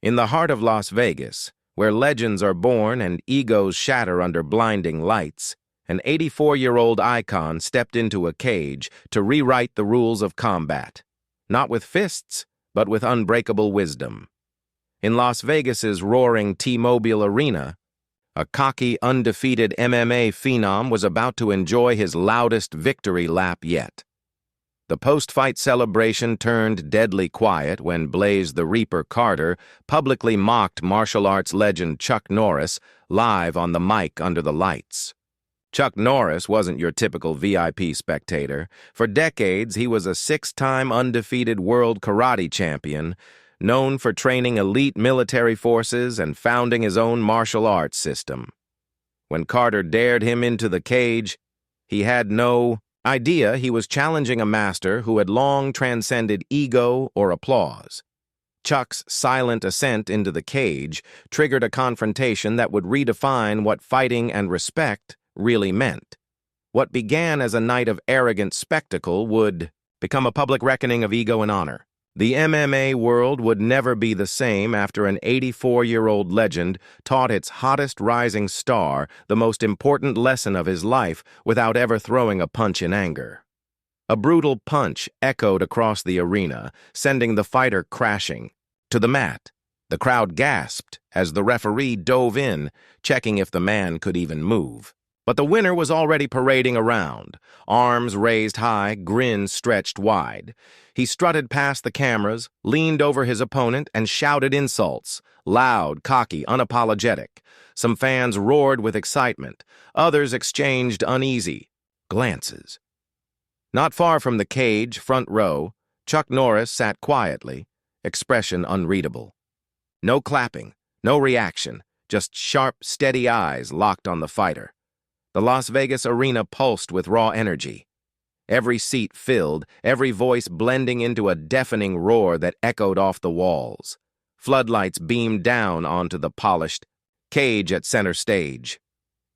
In the heart of Las Vegas, where legends are born and egos shatter under blinding lights, an 84-year-old icon stepped into a cage to rewrite the rules of combat, not with fists, but with unbreakable wisdom. In Las Vegas's roaring T-Mobile Arena, a cocky, undefeated MMA phenom was about to enjoy his loudest victory lap yet. The post-fight celebration turned deadly quiet when Blaze the Reaper Carter publicly mocked martial arts legend Chuck Norris live on the mic under the lights. Chuck Norris wasn't your typical VIP spectator. For decades, he was a six-time undefeated world karate champion, known for training elite military forces and founding his own martial arts system. When Carter dared him into the cage, he had no idea he was challenging a master who had long transcended ego or applause. Chuck's silent ascent into the cage triggered a confrontation that would redefine what fighting and respect really meant. What began as a night of arrogant spectacle would become a public reckoning of ego and honor. The MMA world would never be the same after an 84-year-old legend taught its hottest rising star the most important lesson of his life without ever throwing a punch in anger. A brutal punch echoed across the arena, sending the fighter crashing to the mat. The crowd gasped as the referee dove in, checking if the man could even move. But the winner was already parading around, arms raised high, grin stretched wide. He strutted past the cameras, leaned over his opponent, and shouted insults, loud, cocky, unapologetic. Some fans roared with excitement. Others exchanged uneasy glances. Not far from the cage, front row, Chuck Norris sat quietly, expression unreadable. No clapping, no reaction, just sharp, steady eyes locked on the fighter. The Las Vegas arena pulsed with raw energy. Every seat filled, every voice blending into a deafening roar that echoed off the walls. Floodlights beamed down onto the polished cage at center stage.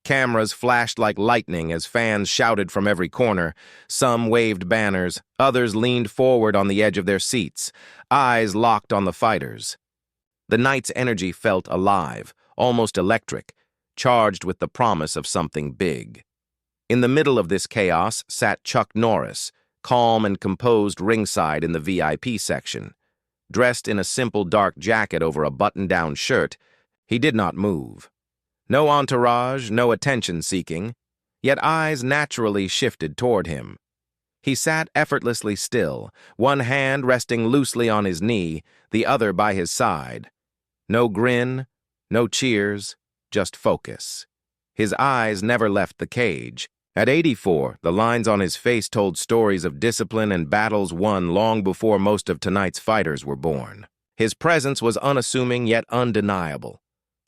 Cameras flashed like lightning as fans shouted from every corner. Some waved banners, others leaned forward on the edge of their seats, eyes locked on the fighters. The night's energy felt alive, almost electric, charged with the promise of something big. In the middle of this chaos sat Chuck Norris, calm and composed ringside in the VIP section. Dressed in a simple dark jacket over a button-down shirt, he did not move. No entourage, no attention-seeking, yet eyes naturally shifted toward him. He sat effortlessly still, one hand resting loosely on his knee, the other by his side. No grin, no cheers, just focus. His eyes never left the cage. At 84, the lines on his face told stories of discipline and battles won long before most of tonight's fighters were born. His presence was unassuming yet undeniable,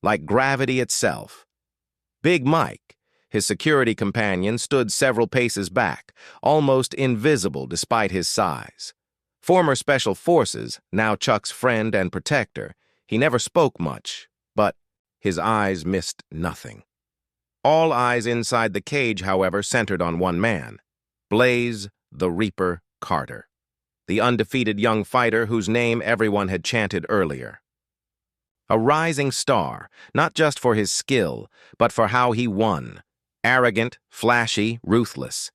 like gravity itself. Big Mike, his security companion, stood several paces back, almost invisible despite his size. Former Special Forces, now Chuck's friend and protector, he never spoke much, but his eyes missed nothing. All eyes inside the cage, however, centered on one man, Blaze the Reaper Carter, the undefeated young fighter whose name everyone had chanted earlier. A rising star, not just for his skill, but for how he won. Arrogant, flashy, ruthless.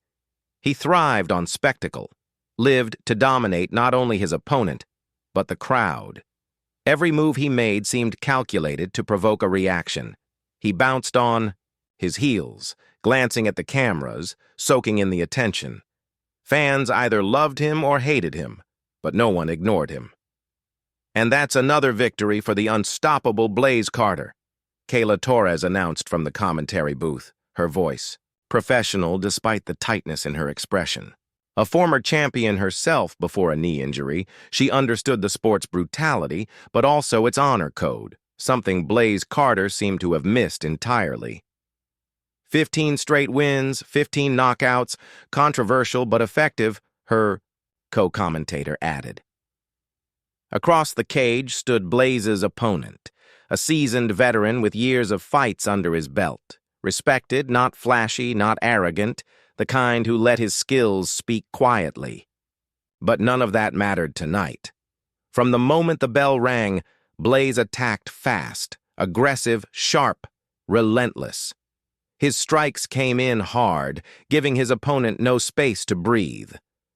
He thrived on spectacle, lived to dominate not only his opponent, but the crowd. Every move he made seemed calculated to provoke a reaction. He bounced on his heels, glancing at the cameras, soaking in the attention. Fans either loved him or hated him, but no one ignored him. And that's another victory for the unstoppable Blaze Carter, Kayla Torres announced from the commentary booth, her voice professional despite the tightness in her expression. A former champion herself before a knee injury, she understood the sport's brutality, but also its honor code, something Blaze Carter seemed to have missed entirely. 15 straight wins, 15 knockouts, controversial but effective, her co-commentator added. Across the cage stood Blaze's opponent, a seasoned veteran with years of fights under his belt, respected, not flashy, not arrogant, the kind who let his skills speak quietly. But none of that mattered tonight. From the moment the bell rang, Blaze attacked fast, aggressive, sharp, relentless. His strikes came in hard, giving his opponent no space to breathe.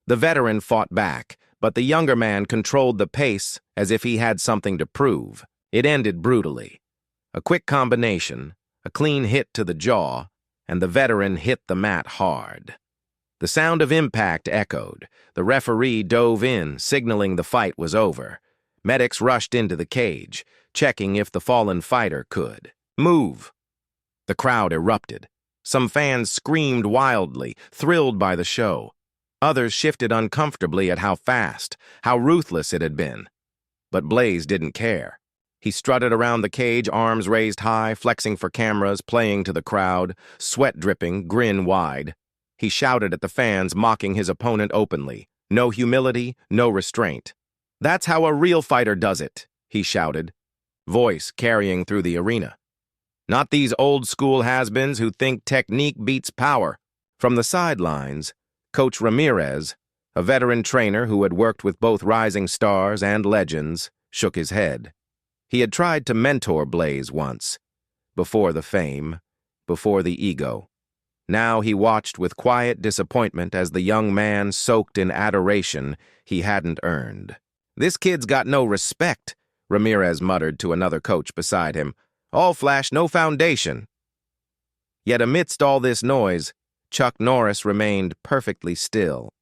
The veteran fought back, but the younger man controlled the pace as if he had something to prove. It ended brutally. A quick combination, a clean hit to the jaw, and the veteran hit the mat hard. The sound of impact echoed. The referee dove in, signaling the fight was over. Medics rushed into the cage, checking if the fallen fighter could move. The crowd erupted. Some fans screamed wildly, thrilled by the show. Others shifted uncomfortably at how fast, how ruthless it had been. But Blaze didn't care. He strutted around the cage, arms raised high, flexing for cameras, playing to the crowd, sweat dripping, grin wide. He shouted at the fans, mocking his opponent openly. No humility, no restraint. "That's how a real fighter does it," he shouted, voice carrying through the arena. "Not these old-school has-beens who think technique beats power." From the sidelines, Coach Ramirez, a veteran trainer who had worked with both rising stars and legends, shook his head. He had tried to mentor Blaze once, before the fame, before the ego. Now he watched with quiet disappointment as the young man soaked in adoration he hadn't earned. "This kid's got no respect," Ramirez muttered to another coach beside him. "All flash, no foundation." Yet amidst all this noise, Chuck Norris remained perfectly still.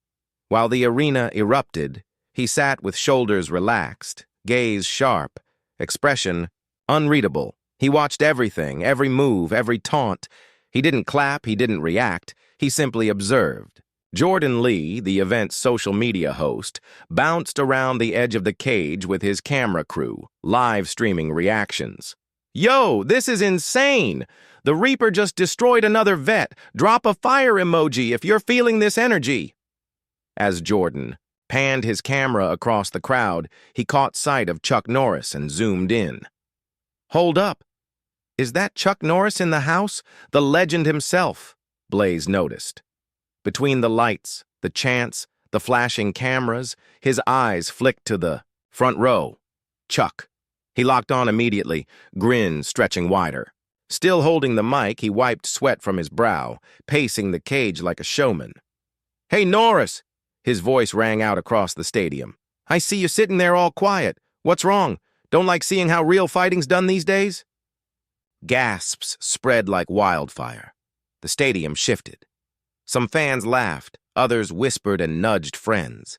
While the arena erupted, he sat with shoulders relaxed, gaze sharp, expression unreadable. He watched everything, every move, every taunt. He didn't clap, he didn't react, he simply observed. Jordan Lee, the event's social media host, bounced around the edge of the cage with his camera crew, live streaming reactions. "Yo, this is insane! The Reaper just destroyed another vet. Drop a fire emoji if you're feeling this energy." As Jordan panned his camera across the crowd, he caught sight of Chuck Norris and zoomed in. "Hold up. Is that Chuck Norris in the house? The legend himself," Blaze noticed. Between the lights, the chants, the flashing cameras, his eyes flicked to the front row. Chuck. He locked on immediately, grin stretching wider. Still holding the mic, he wiped sweat from his brow, pacing the cage like a showman. "Hey, Norris!" His voice rang out across the stadium. "I see you sitting there all quiet. What's wrong? Don't like seeing how real fighting's done these days?" Gasps spread like wildfire. The stadium shifted. Some fans laughed, others whispered and nudged friends.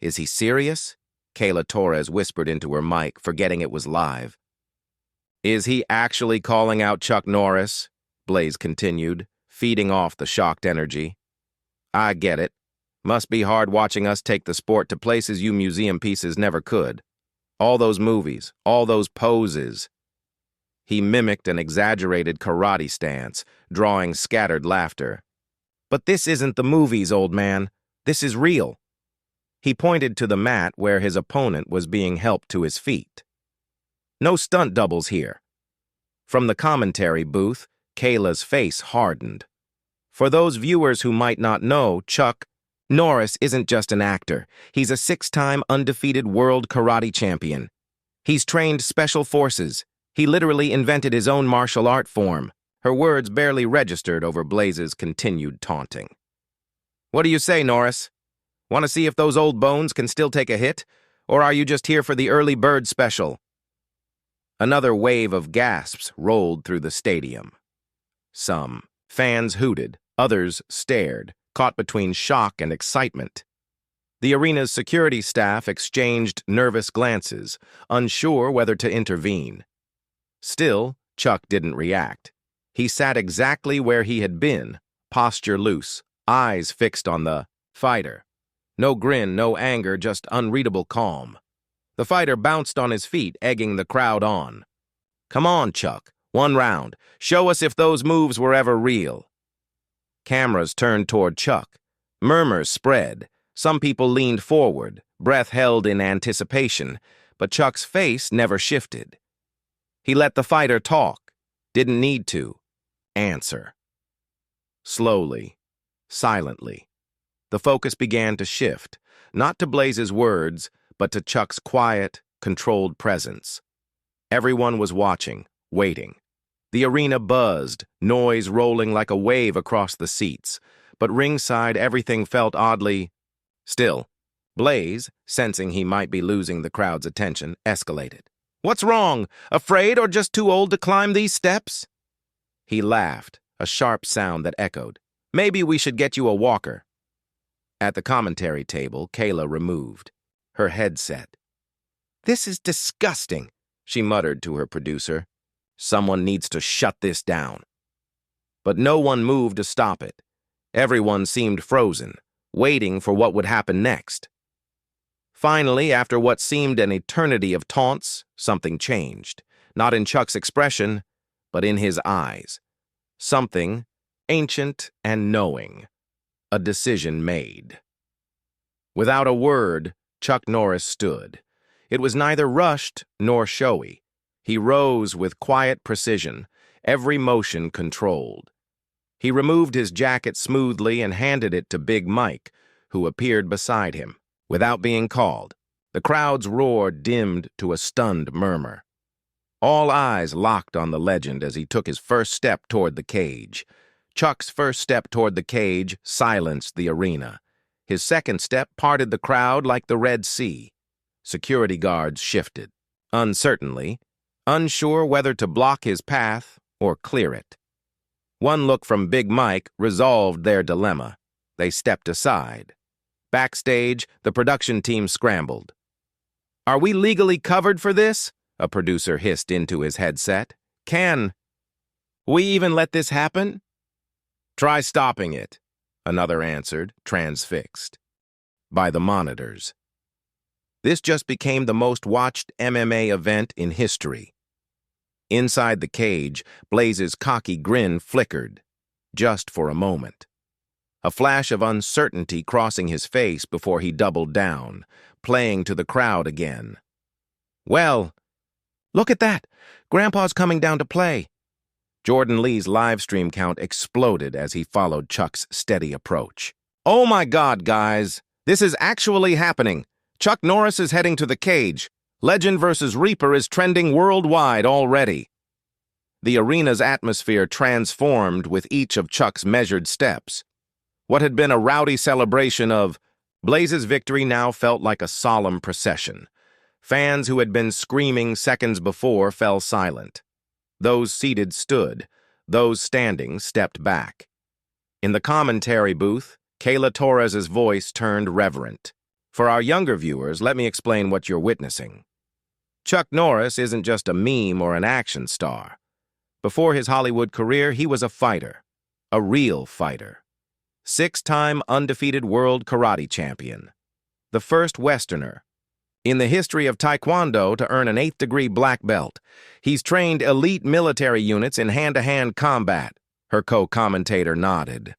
"Is he serious?" Kayla Torres whispered into her mic, forgetting it was live. "Is he actually calling out Chuck Norris?" Blaze continued, feeding off the shocked energy. "I get it. Must be hard watching us take the sport to places you museum pieces never could. All those movies, all those poses." He mimicked an exaggerated karate stance, drawing scattered laughter. "But this isn't the movies, old man. This is real." He pointed to the mat where his opponent was being helped to his feet. "No stunt doubles here." From the commentary booth, Kayla's face hardened. For those viewers who might not know, Chuck Norris isn't just an actor. He's a 6-time undefeated world karate champion. He's trained special forces. He literally invented his own martial art form. Her words barely registered over Blaze's continued taunting. "What do you say, Norris? Want to see if those old bones can still take a hit? Or are you just here for the early bird special?" Another wave of gasps rolled through the stadium. Some fans hooted, others stared, caught between shock and excitement. The arena's security staff exchanged nervous glances, unsure whether to intervene. Still, Chuck didn't react. He sat exactly where he had been, posture loose, eyes fixed on the fighter. No grin, no anger, just unreadable calm. The fighter bounced on his feet, egging the crowd on. "Come on, Chuck. One round. Show us if those moves were ever real." Cameras turned toward Chuck. Murmurs spread. Some people leaned forward, breath held in anticipation, but Chuck's face never shifted. He let the fighter talk. Didn't need to. Answer. Slowly, silently, the focus began to shift, not to Blaze's words, but to Chuck's quiet, controlled presence. Everyone was watching, waiting. The arena buzzed, noise rolling like a wave across the seats, but ringside everything felt oddly still. Blaze, sensing he might be losing the crowd's attention, escalated. "What's wrong? Afraid or just too old to climb these steps?" He laughed, a sharp sound that echoed. "Maybe we should get you a walker." At the commentary table, Kayla removed her headset. "This is disgusting," she muttered to her producer. "Someone needs to shut this down." But no one moved to stop it. Everyone seemed frozen, waiting for what would happen next. Finally, after what seemed an eternity of taunts, something changed. Not in Chuck's expression, but in his eyes. Something ancient and knowing. A decision made. Without a word, Chuck Norris stood. It was neither rushed nor showy. He rose with quiet precision, every motion controlled. He removed his jacket smoothly and handed it to Big Mike, who appeared beside him. Without being called, the crowd's roar dimmed to a stunned murmur. All eyes locked on the legend as he took his first step toward the cage. Chuck's first step toward the cage silenced the arena. His second step parted the crowd like the Red Sea. Security guards shifted, uncertainly, unsure whether to block his path or clear it. One look from Big Mike resolved their dilemma. They stepped aside. Backstage, the production team scrambled. "Are we legally covered for this?" a producer hissed into his headset. "Can we even let this happen?" "Try stopping it," another answered, transfixed. By the monitors. This just became the most watched MMA event in history. Inside the cage, Blaze's cocky grin flickered, just for a moment. A flash of uncertainty crossing his face before he doubled down, playing to the crowd again. "Well, look at that! Grandpa's coming down to play." Jordan Lee's live stream count exploded as he followed Chuck's steady approach. "Oh my God, guys! This is actually happening! Chuck Norris is heading to the cage. Legend versus Reaper is trending worldwide already." The arena's atmosphere transformed with each of Chuck's measured steps. What had been a rowdy celebration of Blaze's victory now felt like a solemn procession. Fans who had been screaming seconds before fell silent. Those seated stood. Those standing stepped back. In the commentary booth, Kayla Torres's voice turned reverent. "For our younger viewers, let me explain what you're witnessing. Chuck Norris isn't just a meme or an action star. Before his Hollywood career, he was a fighter. A real fighter. 6-time undefeated world karate champion. The first Westerner in the history of Taekwondo to earn an 8th-degree black belt. He's trained elite military units in hand-to-hand combat." Her co-commentator nodded.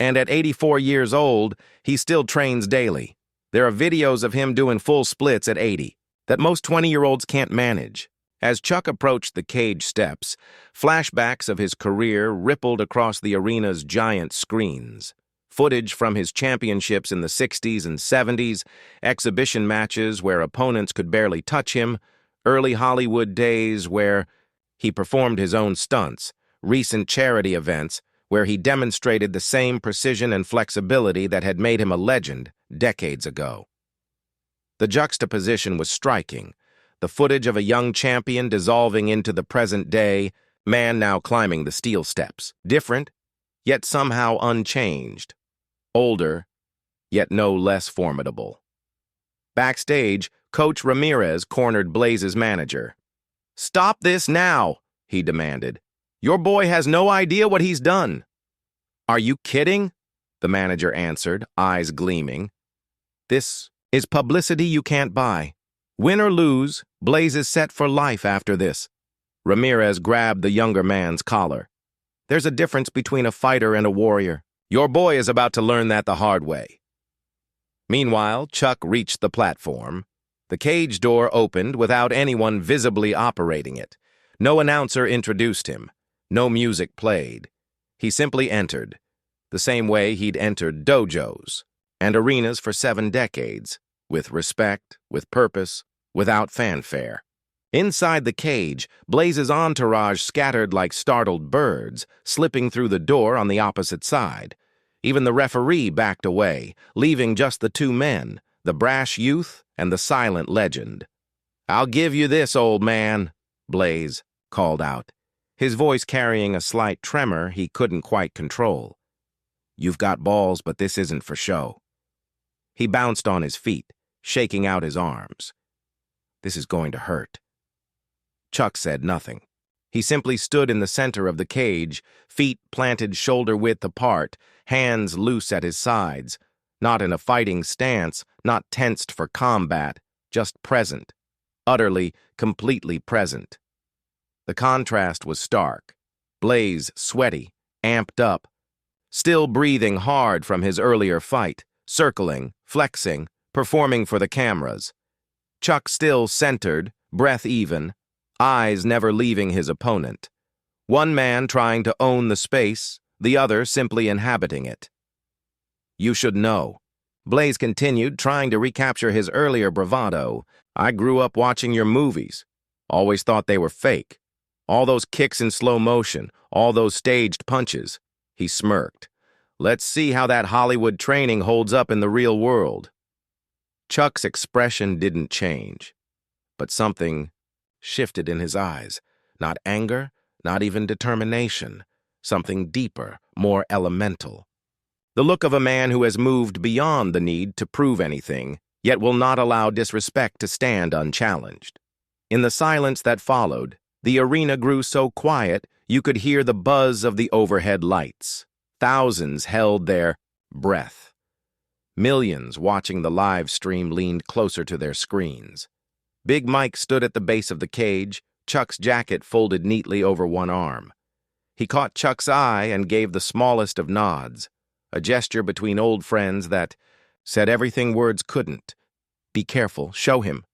"And at 84 years old, he still trains daily. There are videos of him doing full splits at 80 that most 20-year-olds can't manage." As Chuck approached the cage steps, flashbacks of his career rippled across the arena's giant screens. Footage from his championships in the 60s and 70s, exhibition matches where opponents could barely touch him, early Hollywood days where he performed his own stunts, recent charity events where he demonstrated the same precision and flexibility that had made him a legend decades ago. The juxtaposition was striking. The footage of a young champion dissolving into the present day, man now climbing the steel steps. Different, yet somehow unchanged. Older, yet no less formidable. Backstage, Coach Ramirez cornered Blaze's manager. "Stop this now," he demanded. "Your boy has no idea what he's done." "Are you kidding?" the manager answered, eyes gleaming. "This is publicity you can't buy. Win or lose, Blaze is set for life after this." Ramirez grabbed the younger man's collar. "There's a difference between a fighter and a warrior. Your boy is about to learn that the hard way." Meanwhile, Chuck reached the platform. The cage door opened without anyone visibly operating it. No announcer introduced him. No music played. He simply entered, the same way he'd entered dojos and arenas for 7 decades, with respect, with purpose, without fanfare. Inside the cage, Blaze's entourage scattered like startled birds, slipping through the door on the opposite side. Even the referee backed away, leaving just the two men, the brash youth and the silent legend. "I'll give you this, old man," Blaze called out, his voice carrying a slight tremor he couldn't quite control. "You've got balls, but this isn't for show." He bounced on his feet, shaking out his arms. "This is going to hurt." Chuck said nothing. He simply stood in the center of the cage, feet planted shoulder-width apart, hands loose at his sides, not in a fighting stance, not tensed for combat, just present, utterly, completely present. The contrast was stark. Blaze, sweaty, amped up, still breathing hard from his earlier fight, circling, flexing, performing for the cameras. Chuck still centered, breath even, eyes never leaving his opponent. One man trying to own the space, the other simply inhabiting it. "You should know," Blaze continued, trying to recapture his earlier bravado. "I grew up watching your movies. Always thought they were fake. All those kicks in slow motion, all those staged punches." He smirked. "Let's see how that Hollywood training holds up in the real world." Chuck's expression didn't change, but something shifted in his eyes. Not anger, not even determination. Something deeper, more elemental. The look of a man who has moved beyond the need to prove anything, yet will not allow disrespect to stand unchallenged. In the silence that followed, the arena grew so quiet you could hear the buzz of the overhead lights. Thousands held their breath. Millions watching the live stream leaned closer to their screens. Big Mike stood at the base of the cage, Chuck's jacket folded neatly over one arm. He caught Chuck's eye and gave the smallest of nods, a gesture between old friends that said everything words couldn't. "Be careful, show him.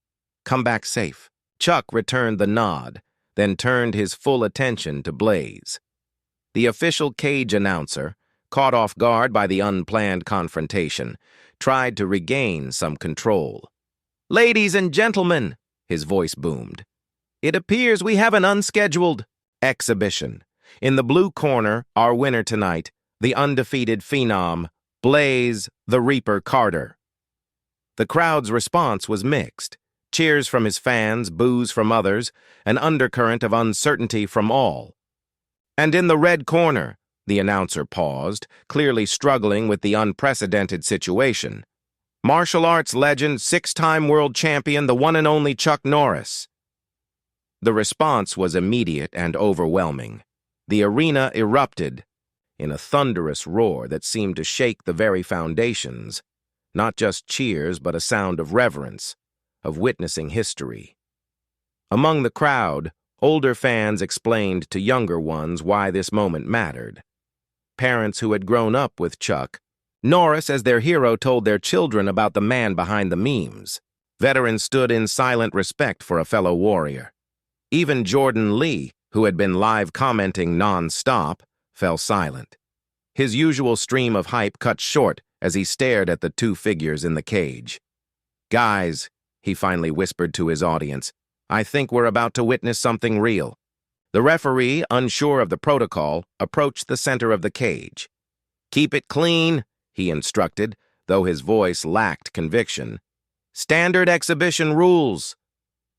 Come back safe." Chuck returned the nod, then turned his full attention to Blaze. The official cage announcer, caught off guard by the unplanned confrontation, tried to regain some control. "Ladies and gentlemen," his voice boomed, "it appears we have an unscheduled exhibition. In the blue corner, our winner tonight, the undefeated phenom, Blaze the Reaper Carter." The crowd's response was mixed. Cheers from his fans, boos from others, an undercurrent of uncertainty from all. "And in the red corner," the announcer paused, clearly struggling with the unprecedented situation, "martial arts legend, six-time world champion, the one and only Chuck Norris." The response was immediate and overwhelming. The arena erupted in a thunderous roar that seemed to shake the very foundations, not just cheers but a sound of reverence, of witnessing history. Among the crowd, older fans explained to younger ones why this moment mattered. Parents who had grown up with Chuck Norris as their hero told their children about the man behind the memes. Veterans stood in silent respect for a fellow warrior. Even Jordan Lee, who had been live commenting non-stop, fell silent. His usual stream of hype cut short as he stared at the two figures in the cage. "Guys," he finally whispered to his audience, "I think we're about to witness something real." The referee, unsure of the protocol, approached the center of the cage. "Keep it clean," he instructed, though his voice lacked conviction. "Standard exhibition rules."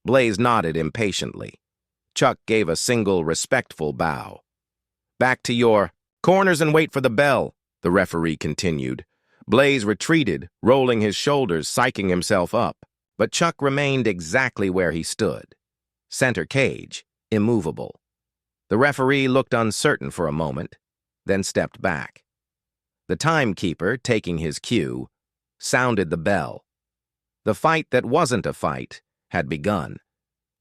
Blaze nodded impatiently. Chuck gave a single respectful bow. "Back to your corners and wait for the bell," the referee continued. Blaze retreated, rolling his shoulders, psyching himself up. But Chuck remained exactly where he stood. Center cage, immovable. The referee looked uncertain for a moment, then stepped back. The timekeeper, taking his cue, sounded the bell. The fight that wasn't a fight had begun.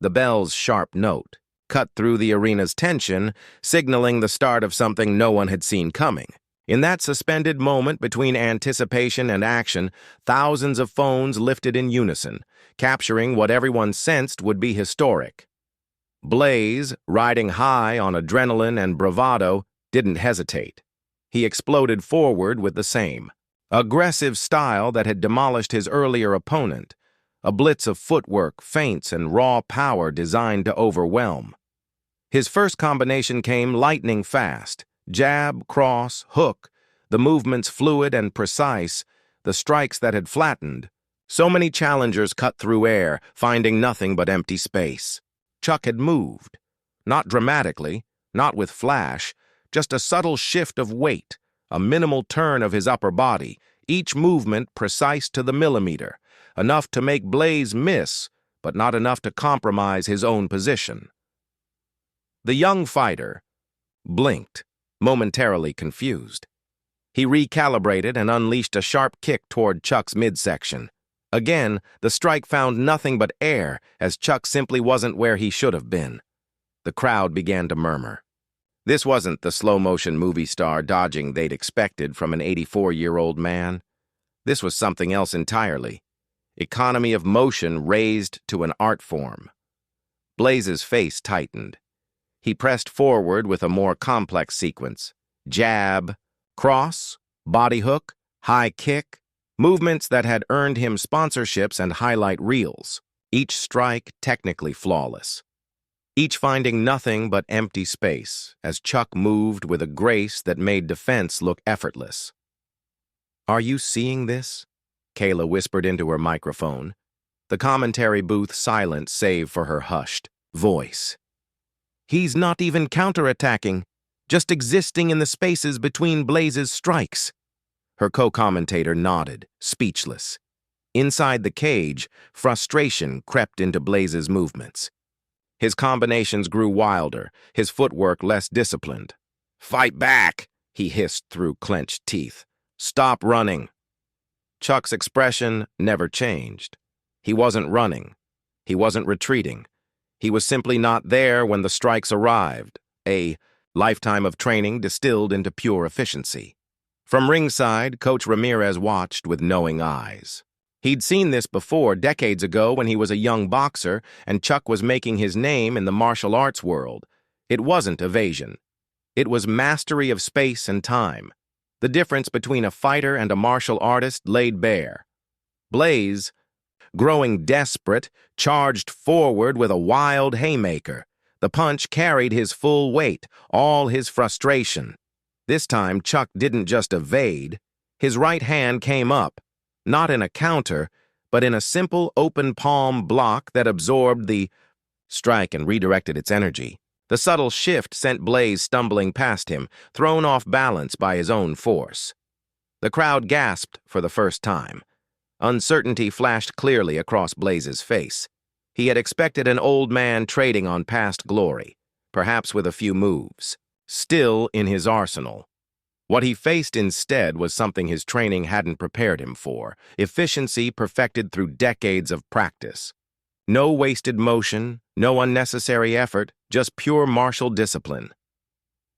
The bell's sharp note cut through the arena's tension, signaling the start of something no one had seen coming. In that suspended moment between anticipation and action, thousands of phones lifted in unison, capturing what everyone sensed would be historic. Blaze, riding high on adrenaline and bravado, didn't hesitate. He exploded forward with the same aggressive style that had demolished his earlier opponent, a blitz of footwork, feints, and raw power designed to overwhelm. His first combination came lightning fast. Jab, cross, hook, the movements fluid and precise, the strikes that had flattened. So many challengers cut through air, finding nothing but empty space. Chuck had moved. Not dramatically, not with flash, just a subtle shift of weight, a minimal turn of his upper body, each movement precise to the millimeter, enough to make Blaze miss, but not enough to compromise his own position. The young fighter blinked, momentarily confused. He recalibrated and unleashed a sharp kick toward Chuck's midsection. Again, the strike found nothing but air, as Chuck simply wasn't where he should have been. The crowd began to murmur. This wasn't the slow-motion movie star dodging they'd expected from an 84-year-old man. This was something else entirely. Economy of motion raised to an art form. Blaze's face tightened. He pressed forward with a more complex sequence. Jab, cross, body hook, high kick, movements that had earned him sponsorships and highlight reels, each strike technically flawless. Each finding nothing but empty space, as Chuck moved with a grace that made defense look effortless. "Are you seeing this?" Kayla whispered into her microphone, the commentary booth silent save for her hushed voice. "He's not even counterattacking, just existing in the spaces between Blaze's strikes." Her co-commentator nodded, speechless. Inside the cage, frustration crept into Blaze's movements. His combinations grew wilder, his footwork less disciplined. "Fight back!" he hissed through clenched teeth. "Stop running!" Chuck's expression never changed. He wasn't running. He wasn't retreating. He was simply not there when the strikes arrived, a lifetime of training distilled into pure efficiency. From ringside, Coach Ramirez watched with knowing eyes. He'd seen this before, decades ago when he was a young boxer and Chuck was making his name in the martial arts world. It wasn't evasion. It was mastery of space and time. The difference between a fighter and a martial artist laid bare. Blaze, growing desperate, charged forward with a wild haymaker. The punch carried his full weight, all his frustration. This time, Chuck didn't just evade. His right hand came up, not in a counter, but in a simple open palm block that absorbed the strike and redirected its energy. The subtle shift sent Blaze stumbling past him, thrown off balance by his own force. The crowd gasped for the first time. Uncertainty flashed clearly across Blaze's face. He had expected an old man trading on past glory, perhaps with a few moves, still in his arsenal. What he faced instead was something his training hadn't prepared him for, efficiency perfected through decades of practice. No wasted motion, no unnecessary effort, just pure martial discipline.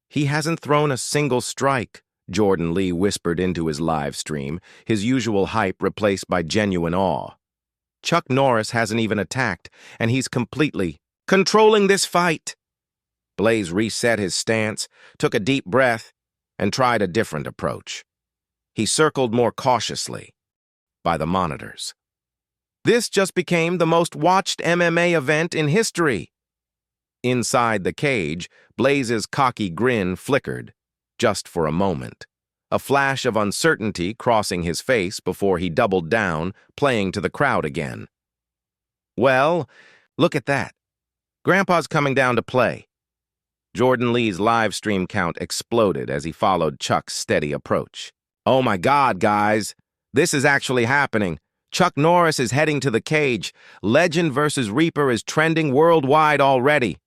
"He hasn't thrown a single strike," Jordan Lee whispered into his live stream, his usual hype replaced by genuine awe. "Chuck Norris hasn't even attacked, and he's completely controlling this fight." Blaze reset his stance, took a deep breath, and tried a different approach. He circled more cautiously by the monitors. This just became the most watched MMA event in history. Inside the cage, Blaze's cocky grin flickered, just for a moment. A flash of uncertainty crossing his face before he doubled down, playing to the crowd again. "Well, look at that. Grandpa's coming down to play." Jordan Lee's live stream count exploded as he followed Chuck's steady approach. "Oh my God, guys. This is actually happening. Chuck Norris is heading to the cage. Legend versus Reaper is trending worldwide already."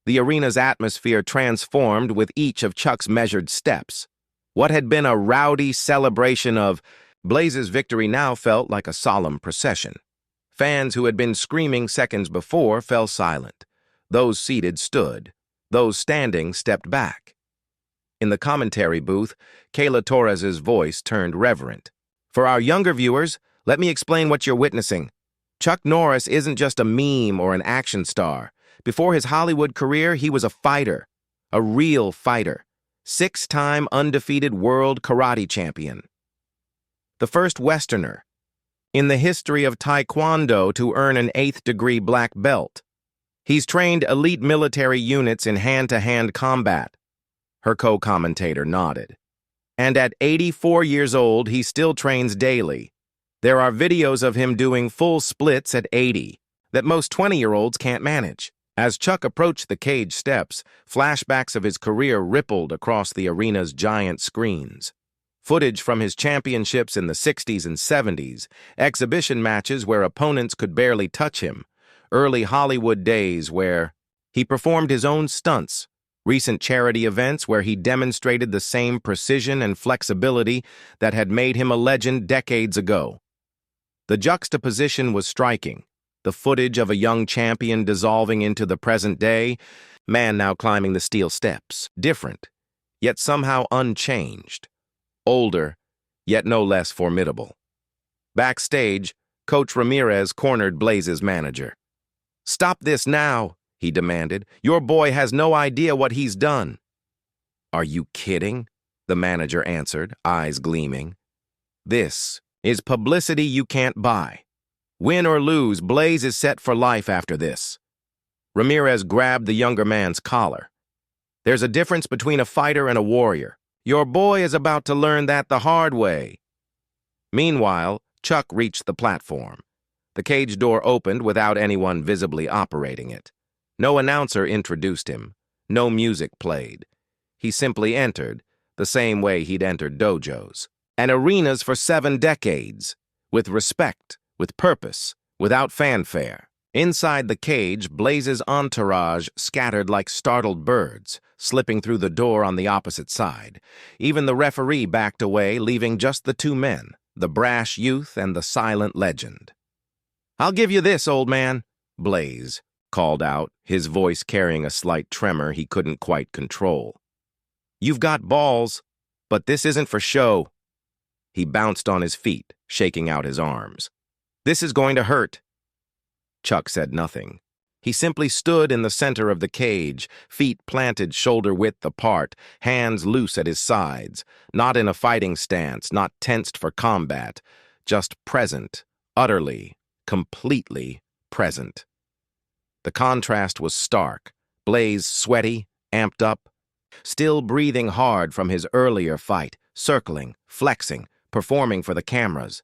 The arena's atmosphere transformed with each of Chuck's measured steps. What had been a rowdy celebration of Blaze's victory now felt like a solemn procession. Fans who had been screaming seconds before fell silent. Those seated stood. Those standing stepped back. In the commentary booth, Kayla Torres's voice turned reverent. "For our younger viewers, let me explain what you're witnessing. Chuck Norris isn't just a meme or an action star. Before his Hollywood career, he was a fighter, a real fighter, 6-time undefeated world karate champion. The first Westerner, in the history of Taekwondo to earn an 8th-degree black belt. He's trained elite military units in hand-to-hand combat. Her co-commentator nodded. And at 84 years old, he still trains daily. There are videos of him doing full splits at 80 that most 20-year-olds can't manage. As Chuck approached the cage steps, flashbacks of his career rippled across the arena's giant screens. Footage from his championships in the 60s and 70s, exhibition matches where opponents could barely touch him, early Hollywood days where he performed his own stunts, recent charity events where he demonstrated the same precision and flexibility that had made him a legend decades ago. The juxtaposition was striking. The footage of a young champion dissolving into the present day, man now climbing the steel steps, different, yet somehow unchanged. Older, yet no less formidable. Backstage, Coach Ramirez cornered Blaze's manager. "Stop this now," he demanded. "Your boy has no idea what he's done." "Are you kidding?" the manager answered, eyes gleaming. "This is publicity you can't buy. Win or lose, Blaze is set for life after this." Ramirez grabbed the younger man's collar. "There's a difference between a fighter and a warrior. Your boy is about to learn that the hard way." Meanwhile, Chuck reached the platform. The cage door opened without anyone visibly operating it. No announcer introduced him. No music played. He simply entered, the same way he'd entered dojos, and arenas for 7 decades, with respect, with purpose, without fanfare. Inside the cage, Blaze's entourage scattered like startled birds, slipping through the door on the opposite side. Even the referee backed away, leaving just the 2 men, the brash youth and the silent legend. "I'll give you this, old man," Blaze called out, his voice carrying a slight tremor he couldn't quite control. "You've got balls, but this isn't for show." He bounced on his feet, shaking out his arms. "This is going to hurt." Chuck said nothing. He simply stood in the center of the cage, feet planted shoulder-width apart, hands loose at his sides, not in a fighting stance, not tensed for combat, just present, utterly, completely present. The contrast was stark. Blaze sweaty, amped up, still breathing hard from his earlier fight, circling, flexing, performing for the cameras.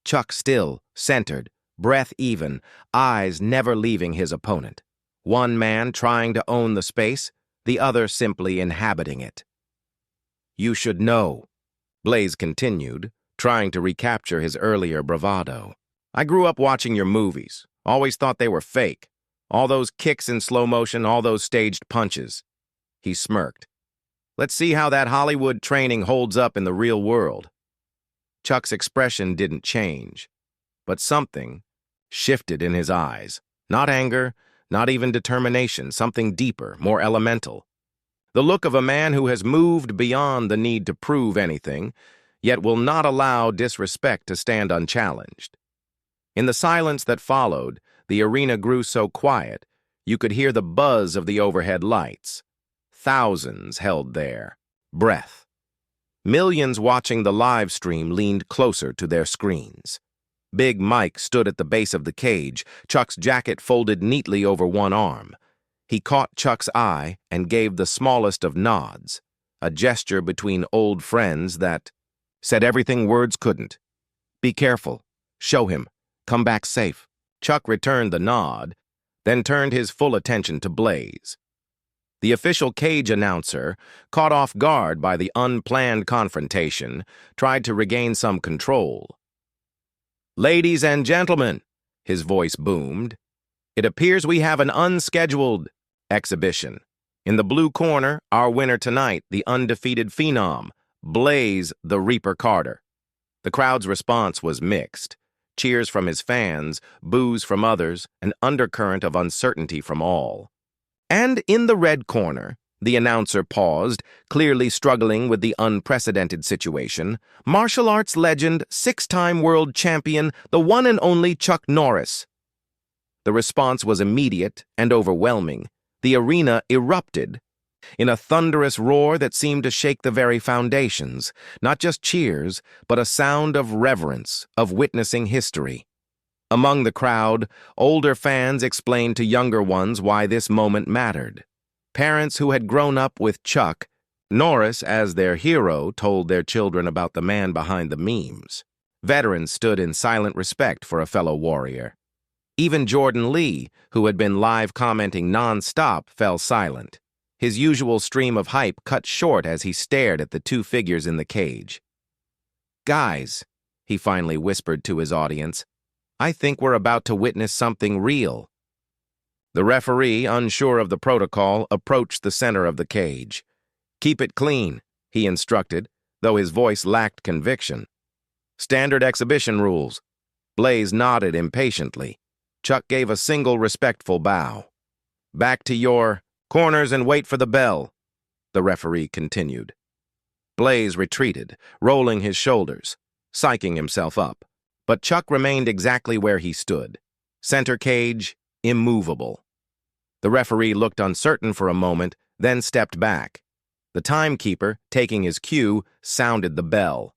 Chuck still, centered, breath even, eyes never leaving his opponent. One man trying to own the space, the other simply inhabiting it. "You should know," Blaze continued, trying to recapture his earlier bravado. "I grew up watching your movies, always thought they were fake. All those kicks in slow motion, all those staged punches." He smirked. "Let's see how that Hollywood training holds up in the real world." Chuck's expression didn't change, but something shifted in his eyes. Not anger, not even determination, something deeper, more elemental. The look of a man who has moved beyond the need to prove anything, yet will not allow disrespect to stand unchallenged. In the silence that followed, the arena grew so quiet, you could hear the buzz of the overhead lights. Thousands held their breath. Millions watching the live stream leaned closer to their screens. Big Mike stood at the base of the cage, Chuck's jacket folded neatly over one arm. He caught Chuck's eye and gave the smallest of nods, a gesture between old friends that said everything words couldn't. "Be careful. Show him. Come back safe." Chuck returned the nod, then turned his full attention to Blaze. The official cage announcer, caught off guard by the unplanned confrontation, tried to regain some control. "Ladies and gentlemen," his voice boomed, "it appears we have an unscheduled exhibition. In the blue corner, our winner tonight, the undefeated phenom, Blaze the Reaper Carter." The crowd's response was mixed. Cheers from his fans, boos from others, an undercurrent of uncertainty from all. And in the red corner, the announcer paused, clearly struggling with the unprecedented situation, martial arts legend, 6-time world champion, the one and only Chuck Norris. The response was immediate and overwhelming. The arena erupted. in a thunderous roar that seemed to shake the very foundations, not just cheers, but a sound of reverence, of witnessing history. Among the crowd, older fans explained to younger ones why this moment mattered. Parents who had grown up with Chuck Norris as their hero told their children about the man behind the memes. Veterans stood in silent respect for a fellow warrior. Even Jordan Lee, who had been live commenting non-stop, fell silent. His usual stream of hype cut short as he stared at the two figures in the cage. "Guys," he finally whispered to his audience, "I think we're about to witness something real." The referee, unsure of the protocol, approached the center of the cage. "Keep it clean," he instructed, though his voice lacked conviction. "Standard exhibition rules." Blaze nodded impatiently. Chuck gave a single respectful bow. "Back to your corners and wait for the bell," the referee continued. Blaze retreated, rolling his shoulders, psyching himself up. But Chuck remained exactly where he stood. Center cage, immovable. The referee looked uncertain for a moment, then stepped back. The timekeeper, taking his cue, sounded the bell.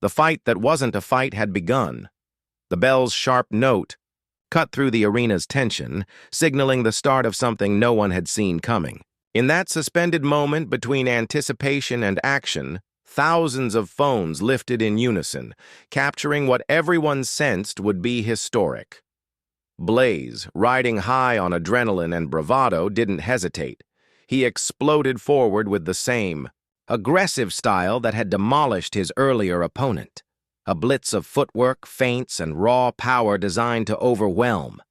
The fight that wasn't a fight had begun. The bell's sharp note cut through the arena's tension, signaling the start of something no one had seen coming. In that suspended moment between anticipation and action, thousands of phones lifted in unison, capturing what everyone sensed would be historic. Blaze, riding high on adrenaline and bravado, didn't hesitate. He exploded forward with the same aggressive style that had demolished his earlier opponent. A blitz of footwork, feints, and raw power designed to overwhelm.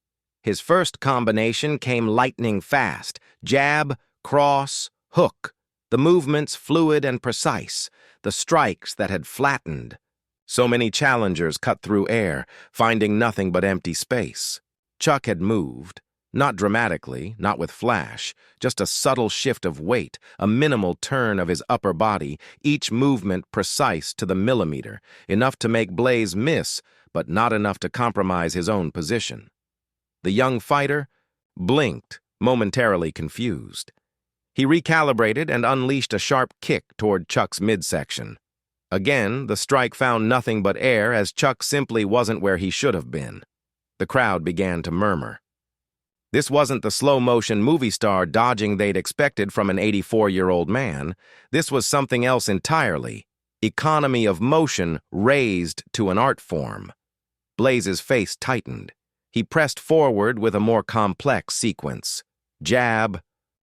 His first combination came lightning fast. Jab, cross, hook. The movements fluid and precise. The strikes that had flattened. So many challengers cut through air, finding nothing but empty space. Chuck had moved. Not dramatically, not with flash, just a subtle shift of weight, a minimal turn of his upper body, each movement precise to the millimeter, enough to make Blaze miss, but not enough to compromise his own position. The young fighter blinked, momentarily confused. He recalibrated and unleashed a sharp kick toward Chuck's midsection. Again, the strike found nothing but air as Chuck simply wasn't where he should have been. The crowd began to murmur. This wasn't the slow-motion movie star dodging they'd expected from an 84-year-old man. This was something else entirely. Economy of motion raised to an art form. Blaze's face tightened. He pressed forward with a more complex sequence. Jab,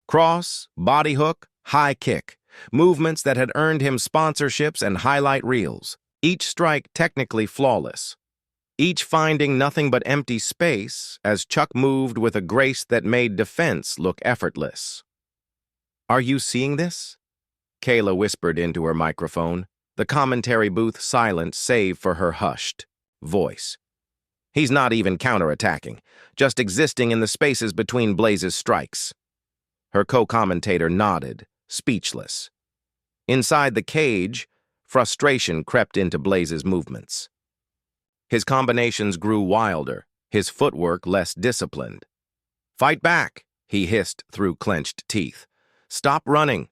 cross, body hook, high kick. Movements that had earned him sponsorships and highlight reels. Each strike technically flawless. Each finding nothing but empty space as Chuck moved with a grace that made defense look effortless. "Are you seeing this?" Kayla whispered into her microphone, the commentary booth silent save for her hushed voice. "He's not even counterattacking, just existing in the spaces between Blaze's strikes." Her co-commentator nodded, speechless. Inside the cage, frustration crept into Blaze's movements. His combinations grew wilder, his footwork less disciplined. "Fight back," he hissed through clenched teeth. "Stop running."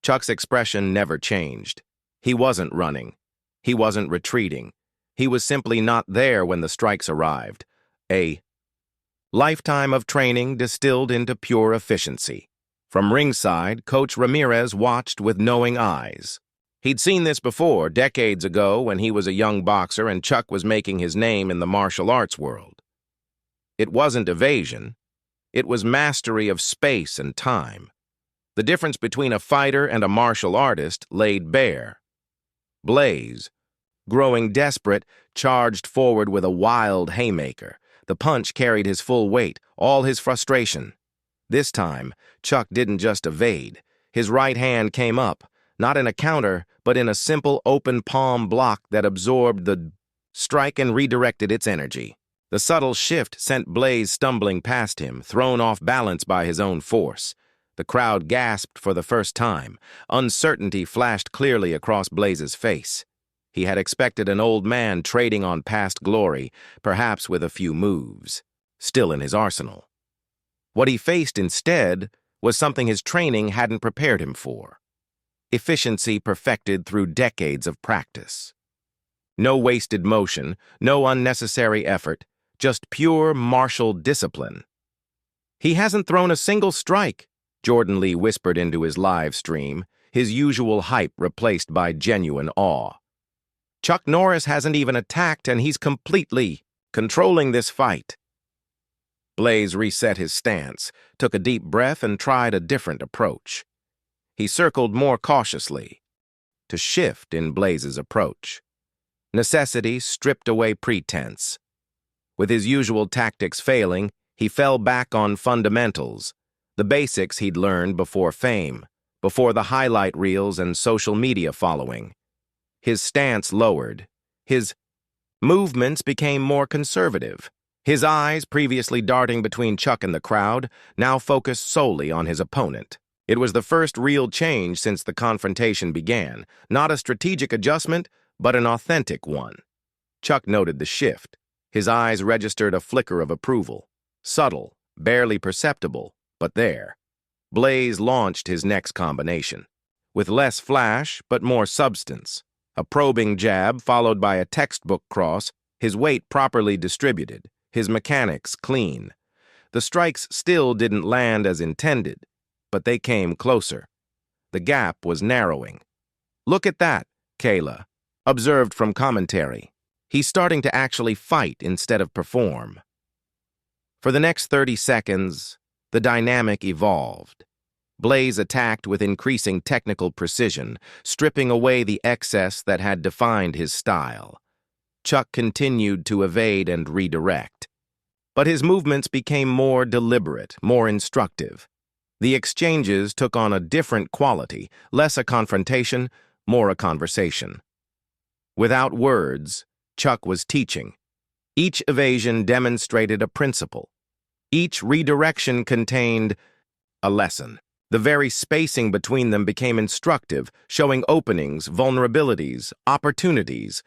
Chuck's expression never changed. He wasn't running. He wasn't retreating. He was simply not there when the strikes arrived. A lifetime of training distilled into pure efficiency. From ringside, Coach Ramirez watched with knowing eyes. He'd seen this before, decades ago, when he was a young boxer and Chuck was making his name in the martial arts world. It wasn't evasion. It was mastery of space and time. The difference between a fighter and a martial artist laid bare. Blaze, growing desperate, charged forward with a wild haymaker. The punch carried his full weight, all his frustration. This time, Chuck didn't just evade. His right hand came up, not in a counter, but in a simple open palm block that absorbed the strike and redirected its energy. The subtle shift sent Blaze stumbling past him, thrown off balance by his own force. The crowd gasped for the first time. Uncertainty flashed clearly across Blaze's face. He had expected an old man trading on past glory, perhaps with a few moves, still in his arsenal. What he faced instead was something his training hadn't prepared him for. Efficiency perfected through decades of practice. No wasted motion, no unnecessary effort, just pure martial discipline. "He hasn't thrown a single strike," Jordan Lee whispered into his live stream, his usual hype replaced by genuine awe. "Chuck Norris hasn't even attacked, and he's completely controlling this fight." Blaze reset his stance, took a deep breath, and tried a different approach. He circled more cautiously, to shift in Blaze's approach. Necessity stripped away pretense. With his usual tactics failing, he fell back on fundamentals, the basics he'd learned before fame, before the highlight reels and social media following. His stance lowered. His movements became more conservative. His eyes, previously darting between Chuck and the crowd, now focused solely on his opponent. It was the first real change since the confrontation began, not a strategic adjustment, but an authentic one. Chuck noted the shift. His eyes registered a flicker of approval. Subtle, barely perceptible, but there. Blaze launched his next combination. With less flash, but more substance. A probing jab followed by a textbook cross, his weight properly distributed, his mechanics clean. The strikes still didn't land as intended, but they came closer. The gap was narrowing. "Look at that," Kayla observed from commentary. "He's starting to actually fight instead of perform." For the next 30 seconds, the dynamic evolved. Blaze attacked with increasing technical precision, stripping away the excess that had defined his style. Chuck continued to evade and redirect. But his movements became more deliberate, more instructive. The exchanges took on a different quality, less a confrontation, more a conversation. Without words, Chuck was teaching. Each evasion demonstrated a principle. Each redirection contained a lesson. The very spacing between them became instructive, showing openings, vulnerabilities, opportunities.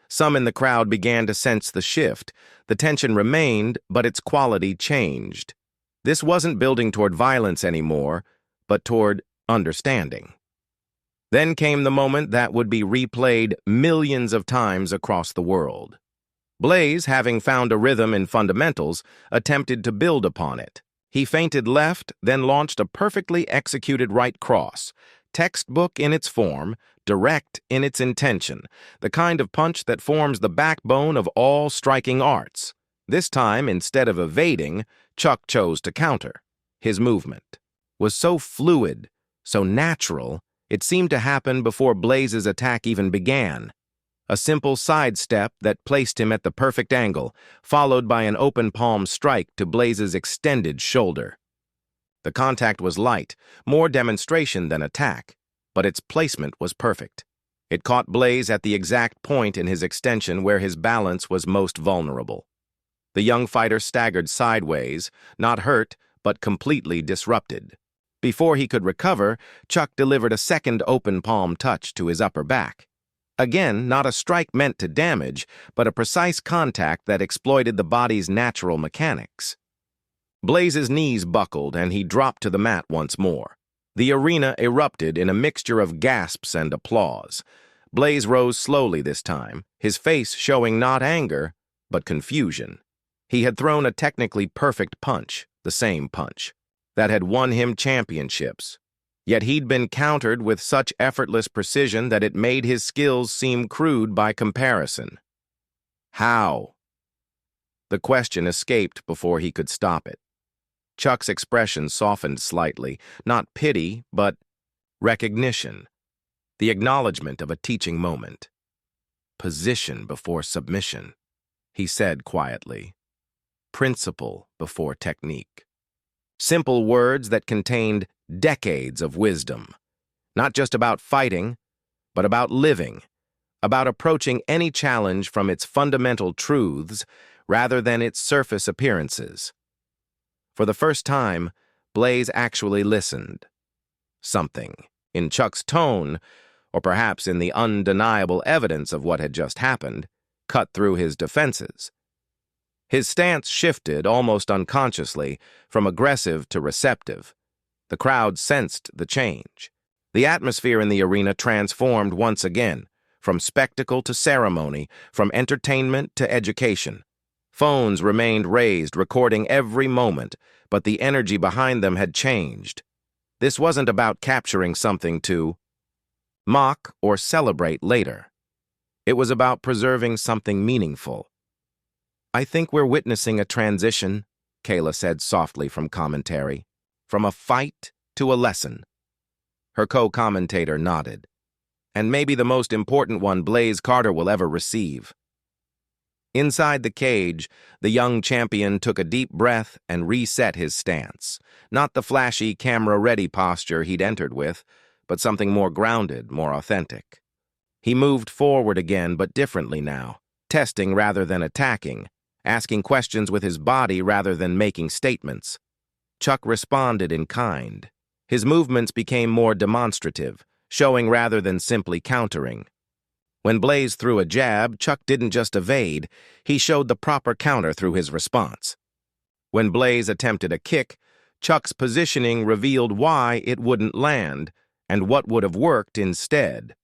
Some in the crowd began to sense the shift. The tension remained, but its quality changed. This wasn't building toward violence anymore, but toward understanding. Then came the moment that would be replayed millions of times across the world. Blaze, having found a rhythm in fundamentals, attempted to build upon it. He feinted left, then launched a perfectly executed right cross, textbook in its form, direct in its intention, the kind of punch that forms the backbone of all striking arts. This time, instead of evading, Chuck chose to counter. His movement was so fluid, so natural, it seemed to happen before Blaze's attack even began. A simple sidestep that placed him at the perfect angle, followed by an open palm strike to Blaze's extended shoulder. The contact was light, more demonstration than attack, but its placement was perfect. It caught Blaze at the exact point in his extension where his balance was most vulnerable. The young fighter staggered sideways, not hurt, but completely disrupted. Before he could recover, Chuck delivered a second open palm touch to his upper back. Again, not a strike meant to damage, but a precise contact that exploited the body's natural mechanics. Blaze's knees buckled, and he dropped to the mat once more. The arena erupted in a mixture of gasps and applause. Blaze rose slowly this time, his face showing not anger, but confusion. He had thrown a technically perfect punch, the same punch, that had won him championships. Yet he'd been countered with such effortless precision that it made his skills seem crude by comparison. How? The question escaped before he could stop it. Chuck's expression softened slightly, not pity, but recognition, the acknowledgement of a teaching moment. Position before submission, he said quietly. Principle before technique. Simple words that contained decades of wisdom, not just about fighting, but about living, about approaching any challenge from its fundamental truths rather than its surface appearances. For the first time, Blaze actually listened. Something, in Chuck's tone, or perhaps in the undeniable evidence of what had just happened, cut through his defenses. His stance shifted almost unconsciously from aggressive to receptive. The crowd sensed the change. The atmosphere in the arena transformed once again, from spectacle to ceremony, from entertainment to education. Phones remained raised, recording every moment, but the energy behind them had changed. This wasn't about capturing something to mock or celebrate later. It was about preserving something meaningful. "I think we're witnessing a transition," Kayla said softly from commentary. "From a fight to a lesson." Her co-commentator nodded. "And maybe the most important one Blaze Carter will ever receive." Inside the cage, the young champion took a deep breath and reset his stance. Not the flashy, camera-ready posture he'd entered with, but something more grounded, more authentic. He moved forward again, but differently now, testing rather than attacking, asking questions with his body rather than making statements. Chuck responded in kind. His movements became more demonstrative, showing rather than simply countering. When Blaze threw a jab, Chuck didn't just evade, he showed the proper counter through his response. When Blaze attempted a kick, Chuck's positioning revealed why it wouldn't land and what would have worked instead.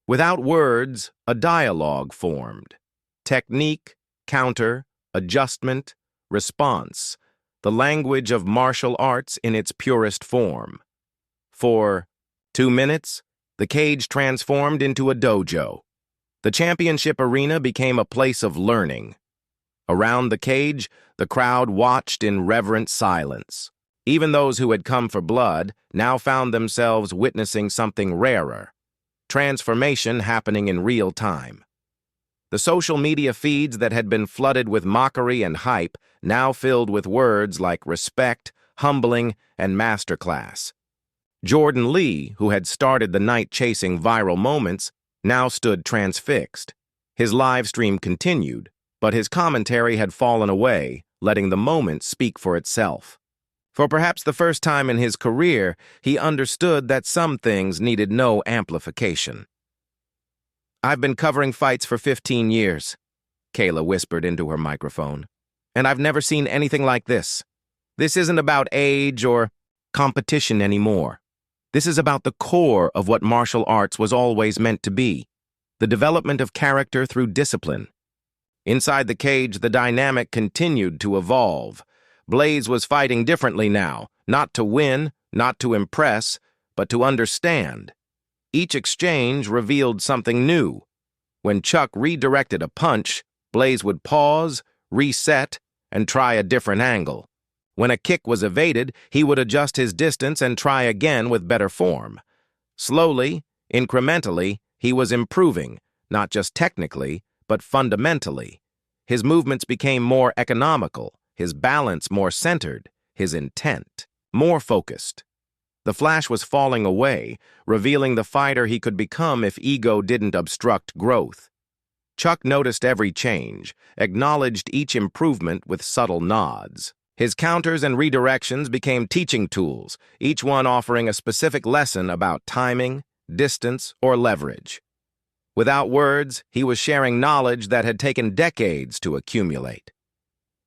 Without words, a dialogue formed. Technique, counter, adjustment, response. The language of martial arts in its purest form. For 2 minutes, the cage transformed into a dojo. The championship arena became a place of learning. Around the cage, the crowd watched in reverent silence. Even those who had come for blood now found themselves witnessing something rarer. Transformation happening in real time. The social media feeds that had been flooded with mockery and hype now filled with words like respect, humbling, and masterclass. Jordan Lee, who had started the night chasing viral moments, now stood transfixed. His live stream continued, but his commentary had fallen away, letting the moment speak for itself. For perhaps the first time in his career, he understood that some things needed no amplification. "I've been covering fights for 15 years, Kayla whispered into her microphone, "and I've never seen anything like this. This isn't about age or competition anymore. This is about the core of what martial arts was always meant to be, the development of character through discipline." Inside the cage, the dynamic continued to evolve. Blaze was fighting differently now, not to win, not to impress, but to understand. Each exchange revealed something new. When Chuck redirected a punch, Blaze would pause, reset, and try a different angle. When a kick was evaded, he would adjust his distance and try again with better form. Slowly, incrementally, he was improving, not just technically, but fundamentally. His movements became more economical, his balance more centered, his intent more focused. The flash was falling away, revealing the fighter he could become if ego didn't obstruct growth. Chuck noticed every change, acknowledged each improvement with subtle nods. His counters and redirections became teaching tools, each one offering a specific lesson about timing, distance, or leverage. Without words, he was sharing knowledge that had taken decades to accumulate.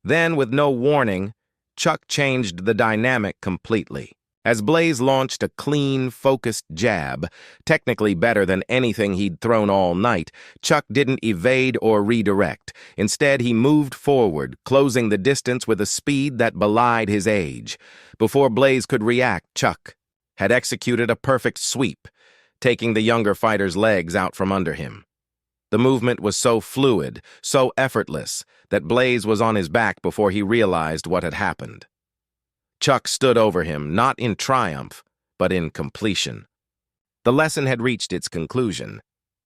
Then, with no warning, Chuck changed the dynamic completely. As Blaze launched a clean, focused jab, technically better than anything he'd thrown all night, Chuck didn't evade or redirect. Instead, he moved forward, closing the distance with a speed that belied his age. Before Blaze could react, Chuck had executed a perfect sweep, taking the younger fighter's legs out from under him. The movement was so fluid, so effortless, that Blaze was on his back before he realized what had happened. Chuck stood over him, not in triumph, but in completion. The lesson had reached its conclusion.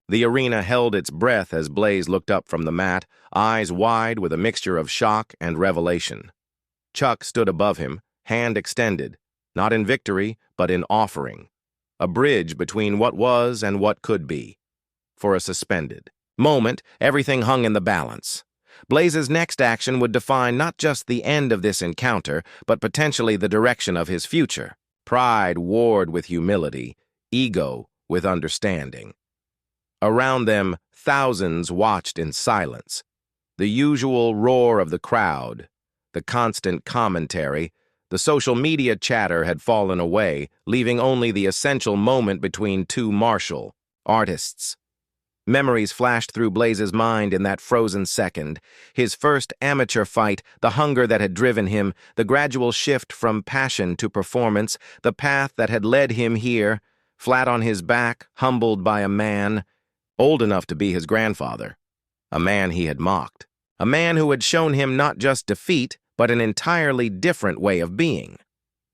The arena held its breath as Blaze looked up from the mat, eyes wide with a mixture of shock and revelation. Chuck stood above him, hand extended, not in victory, but in offering. A bridge between what was and what could be. For a suspended moment, everything hung in the balance. Blaze's next action would define not just the end of this encounter, but potentially the direction of his future. Pride warred with humility, ego with understanding. Around them, thousands watched in silence. The usual roar of the crowd, the constant commentary, The social media chatter had fallen away, leaving only the essential moment between two martial artists. Memories flashed through Blaze's mind in that frozen second. His first amateur fight, the hunger that had driven him, the gradual shift from passion to performance, the path that had led him here, flat on his back, humbled by a man, old enough to be his grandfather. A man he had mocked. A man who had shown him not just defeat, but an entirely different way of being.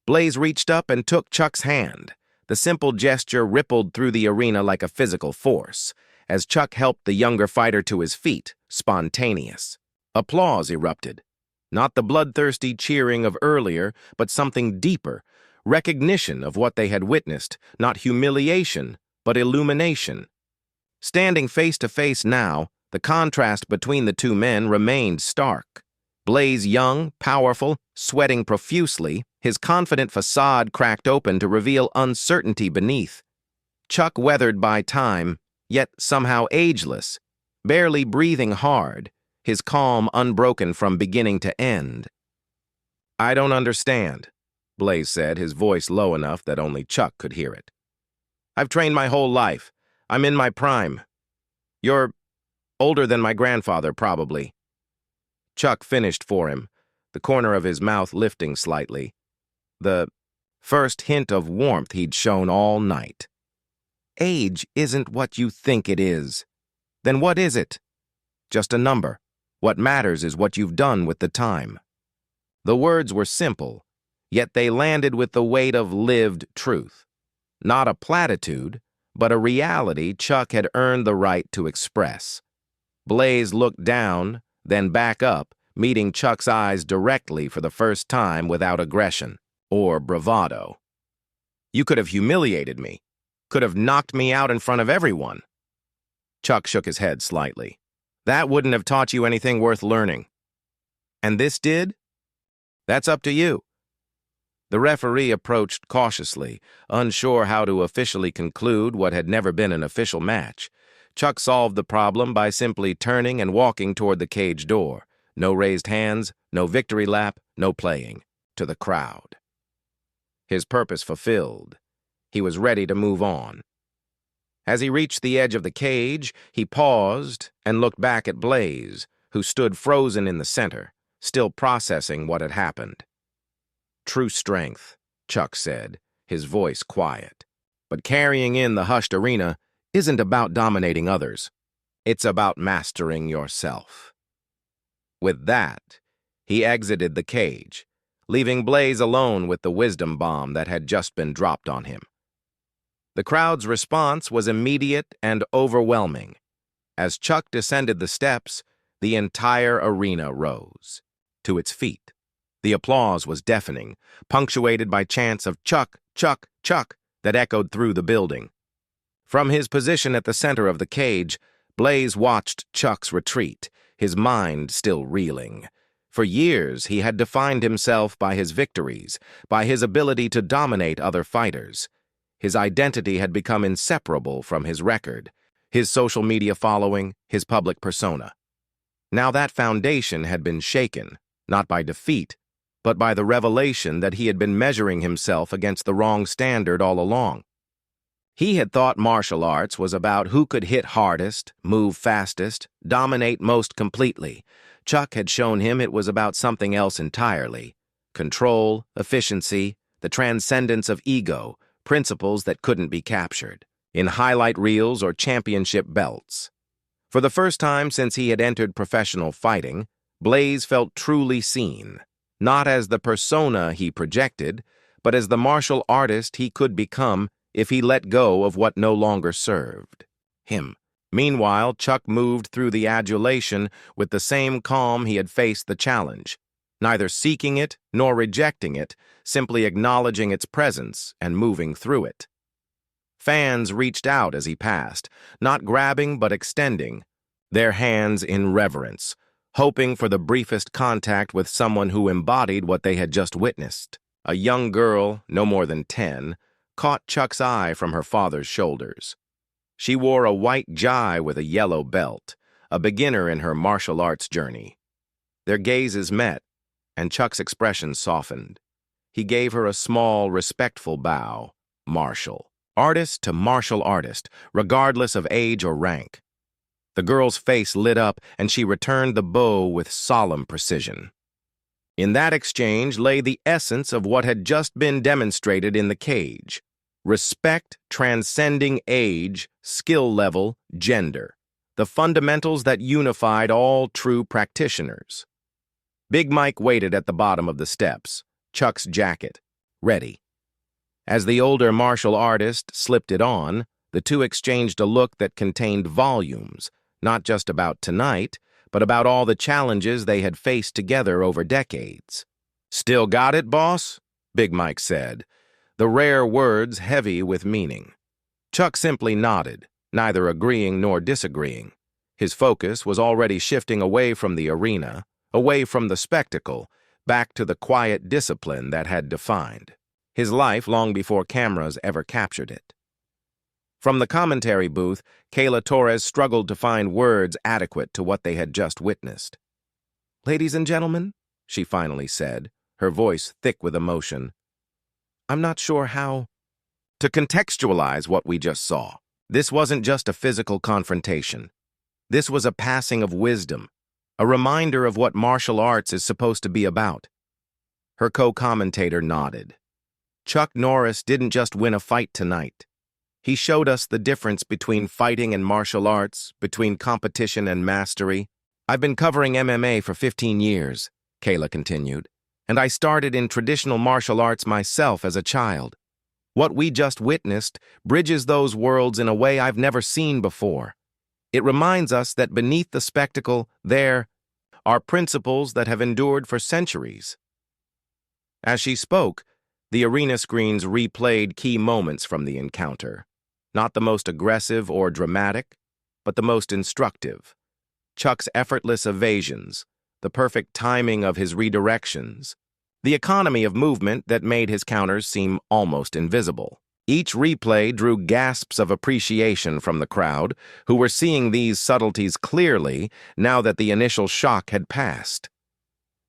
Blaze reached up and took Chuck's hand. The simple gesture rippled through the arena like a physical force, as Chuck helped the younger fighter to his feet, spontaneous. Applause erupted. Not the bloodthirsty cheering of earlier, but something deeper, recognition of what they had witnessed, not humiliation, but illumination. Standing face to face now, the contrast between the two men remained stark. Blaze young, powerful, sweating profusely, his confident facade cracked open to reveal uncertainty beneath. Chuck weathered by time, yet somehow ageless, barely breathing hard, his calm unbroken from beginning to end. "I don't understand," Blaze said, his voice low enough that only Chuck could hear it. "I've trained my whole life. I'm in my prime. You're older than my grandfather, probably." Chuck finished for him, the corner of his mouth lifting slightly. The first hint of warmth he'd shown all night. "Age isn't what you think it is. Then what is it? Just a number. What matters is what you've done with the time." The words were simple, yet they landed with the weight of lived truth. Not a platitude, but a reality Chuck had earned the right to express. Blaze looked down, then back up, meeting Chuck's eyes directly for the first time without aggression or bravado. "You could have humiliated me. Could have knocked me out in front of everyone." Chuck shook his head slightly. "That wouldn't have taught you anything worth learning. And this did? That's up to you." The referee approached cautiously, unsure how to officially conclude what had never been an official match. Chuck solved the problem by simply turning and walking toward the cage door. No raised hands, no victory lap, no playing. To the crowd. His purpose fulfilled. He was ready to move on. As he reached the edge of the cage, he paused and looked back at Blaze, who stood frozen in the center, still processing what had happened. "True strength," Chuck said, his voice quiet. "But carrying in the hushed arena isn't about dominating others. It's about mastering yourself." With that, he exited the cage, leaving Blaze alone with the wisdom bomb that had just been dropped on him. The crowd's response was immediate and overwhelming. As Chuck descended the steps, the entire arena rose to its feet. The applause was deafening, punctuated by chants of "Chuck, Chuck, Chuck" that echoed through the building. From his position at the center of the cage, Blaze watched Chuck's retreat, his mind still reeling. For years, he had defined himself by his victories, by his ability to dominate other fighters. His identity had become inseparable from his record, his social media following, his public persona. Now that foundation had been shaken, not by defeat, but by the revelation that he had been measuring himself against the wrong standard all along. He had thought martial arts was about who could hit hardest, move fastest, dominate most completely. Chuck had shown him it was about something else entirely. Control, efficiency, the transcendence of ego, principles that couldn't be captured in highlight reels or championship belts. For the first time since he had entered professional fighting, Blaze felt truly seen, not as the persona he projected, but as the martial artist he could become if he let go of what no longer served him. Meanwhile, Chuck moved through the adulation with the same calm he had faced the challenge, neither seeking it nor rejecting it, simply acknowledging its presence and moving through it. Fans reached out as he passed, not grabbing but extending, their hands in reverence, hoping for the briefest contact with someone who embodied what they had just witnessed. A young girl, no more than 10, caught Chuck's eye from her father's shoulders. She wore a white jai with a yellow belt, a beginner in her martial arts journey. Their gazes met, and Chuck's expression softened. He gave her a small, respectful bow. Martial. Artist to martial artist, regardless of age or rank. The girl's face lit up, and she returned the bow with solemn precision. In that exchange lay the essence of what had just been demonstrated in the cage. Respect transcending age, skill level, gender. The fundamentals that unified all true practitioners. Big Mike waited at the bottom of the steps, Chuck's jacket, ready. As the older martial artist slipped it on, the two exchanged a look that contained volumes, not just about tonight, but about all the challenges they had faced together over decades. "Still got it, boss?" Big Mike said, the rare words heavy with meaning. Chuck simply nodded, neither agreeing nor disagreeing. His focus was already shifting away from the arena, away from the spectacle, back to the quiet discipline that had defined his life long before cameras ever captured it. From the commentary booth, Kayla Torres struggled to find words adequate to what they had just witnessed. "Ladies and gentlemen," she finally said, her voice thick with emotion, "I'm not sure how to contextualize what we just saw. This wasn't just a physical confrontation. This was a passing of wisdom, a reminder of what martial arts is supposed to be about." Her co-commentator nodded. "Chuck Norris didn't just win a fight tonight. He showed us the difference between fighting and martial arts, between competition and mastery. I've been covering MMA for 15 years, Kayla continued, and I started in traditional martial arts myself as a child. What we just witnessed bridges those worlds in a way I've never seen before. It reminds us that beneath the spectacle, there are principles that have endured for centuries." As she spoke, the arena screens replayed key moments from the encounter. Not the most aggressive or dramatic, but the most instructive. Chuck's effortless evasions, the perfect timing of his redirections, the economy of movement that made his counters seem almost invisible. Each replay drew gasps of appreciation from the crowd, who were seeing these subtleties clearly now that the initial shock had passed.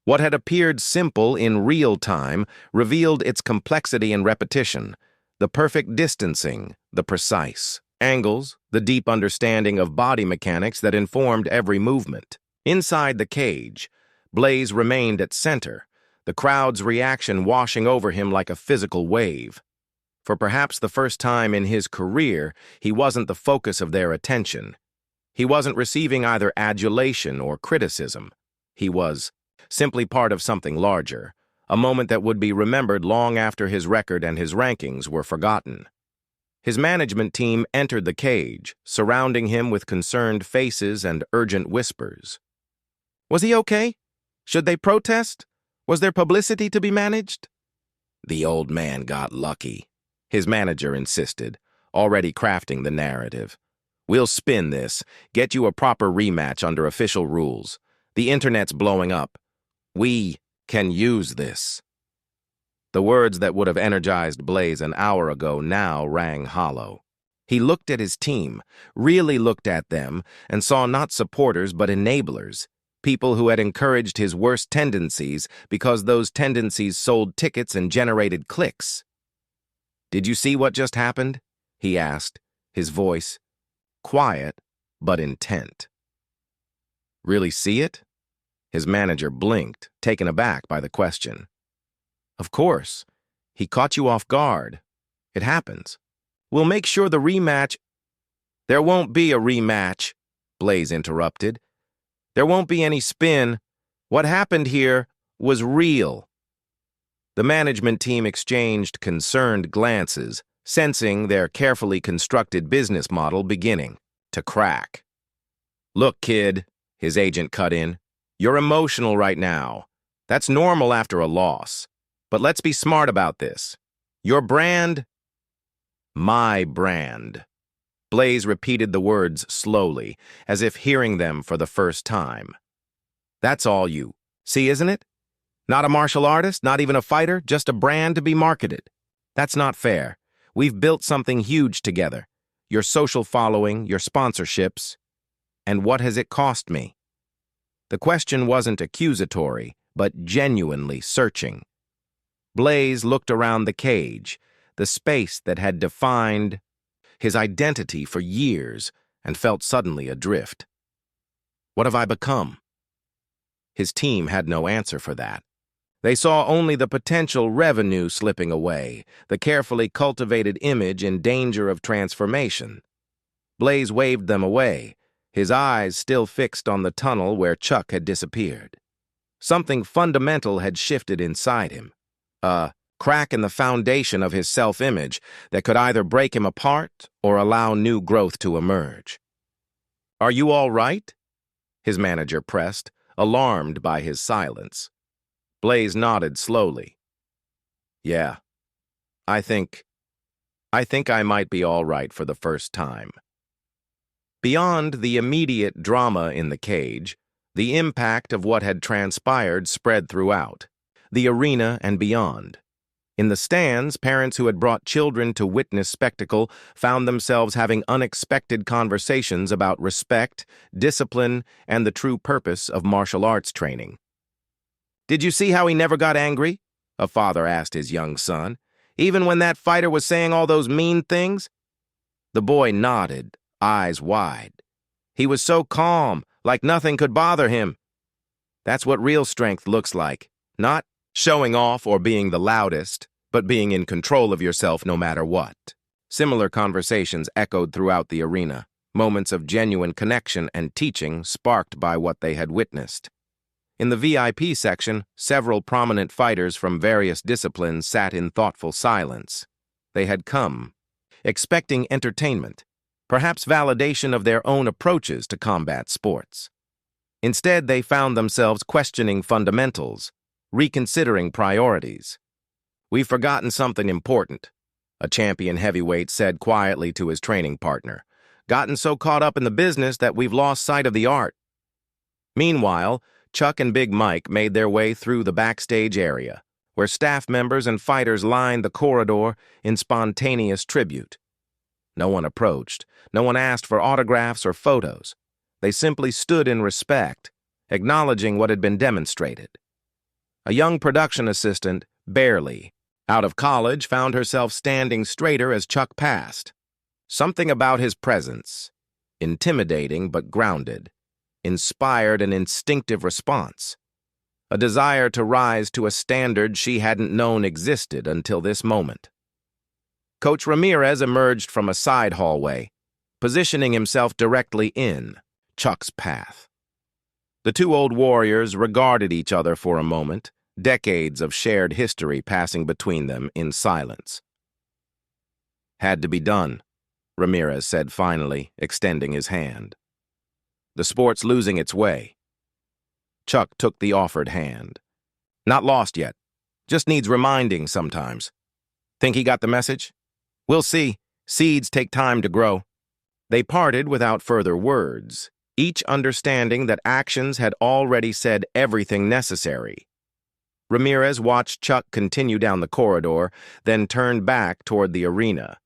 What had appeared simple in real time revealed its complexity in repetition, the perfect distancing, the precise angles, the deep understanding of body mechanics that informed every movement. Inside the cage, Blaze remained at center, the crowd's reaction washing over him like a physical wave. For perhaps the first time in his career, he wasn't the focus of their attention. He wasn't receiving either adulation or criticism. He was simply part of something larger, a moment that would be remembered long after his record and his rankings were forgotten. His management team entered the cage, surrounding him with concerned faces and urgent whispers. Was he okay? Should they protest? Was there publicity to be managed? The old man got lucky, his manager insisted, already crafting the narrative. We'll spin this, get you a proper rematch under official rules. The internet's blowing up. We can use this. The words that would have energized Blaze an hour ago now rang hollow. He looked at his team, really looked at them, and saw not supporters but enablers, people who had encouraged his worst tendencies because those tendencies sold tickets and generated clicks. Did you see what just happened? He asked, his voice quiet but intent. Really see it? His manager blinked, taken aback by the question. Of course. He caught you off guard. It happens. We'll make sure the rematch— There won't be a rematch, Blaze interrupted. There won't be any spin. What happened here was real. The management team exchanged concerned glances, sensing their carefully constructed business model beginning to crack. Look, kid, his agent cut in. You're emotional right now. That's normal after a loss. But let's be smart about this. Your brand— My brand. Blaze repeated the words slowly, as if hearing them for the first time. That's all you see, isn't it? Not a martial artist, not even a fighter, just a brand to be marketed. That's not fair. We've built something huge together. Your social following, your sponsorships. And what has it cost me? The question wasn't accusatory, but genuinely searching. Blaze looked around the cage, the space that had defined his identity for years, and felt suddenly adrift. What have I become? His team had no answer for that. They saw only the potential revenue slipping away, the carefully cultivated image in danger of transformation. Blaze waved them away, his eyes still fixed on the tunnel where Chuck had disappeared. Something fundamental had shifted inside him, a crack in the foundation of his self-image that could either break him apart or allow new growth to emerge. "Are you all right?" his manager pressed, alarmed by his silence. Blaze nodded slowly. "Yeah, I think I might be all right for the first time." Beyond the immediate drama in the cage, the impact of what had transpired spread throughout the arena and beyond. In the stands, parents who had brought children to witness spectacle found themselves having unexpected conversations about respect, discipline, and the true purpose of martial arts training. "Did you see how he never got angry?" a father asked his young son. "Even when that fighter was saying all those mean things?" The boy nodded, eyes wide. "He was so calm, like nothing could bother him." That's what real strength looks like. Not showing off or being the loudest, but being in control of yourself no matter what. Similar conversations echoed throughout the arena, moments of genuine connection and teaching sparked by what they had witnessed. In the VIP section, several prominent fighters from various disciplines sat in thoughtful silence. They had come, expecting entertainment, perhaps validation of their own approaches to combat sports. Instead, they found themselves questioning fundamentals, reconsidering priorities. "We've forgotten something important," a champion heavyweight said quietly to his training partner. "Gotten so caught up in the business that we've lost sight of the art." Meanwhile, Chuck and Big Mike made their way through the backstage area, where staff members and fighters lined the corridor in spontaneous tribute. No one approached. No one asked for autographs or photos. They simply stood in respect, acknowledging what had been demonstrated. A young production assistant, barely out of college, found herself standing straighter as Chuck passed. Something about his presence, intimidating but grounded, inspired an instinctive response, a desire to rise to a standard she hadn't known existed until this moment. Coach Ramirez emerged from a side hallway, positioning himself directly in Chuck's path. The two old warriors regarded each other for a moment, decades of shared history passing between them in silence. "Had to be done," Ramirez said finally, extending his hand. "The sport's losing its way." Chuck took the offered hand. "Not lost yet. Just needs reminding sometimes. Think he got the message? We'll see. Seeds take time to grow." They parted without further words, each understanding that actions had already said everything necessary. Ramirez watched Chuck continue down the corridor, then turned back toward the arena.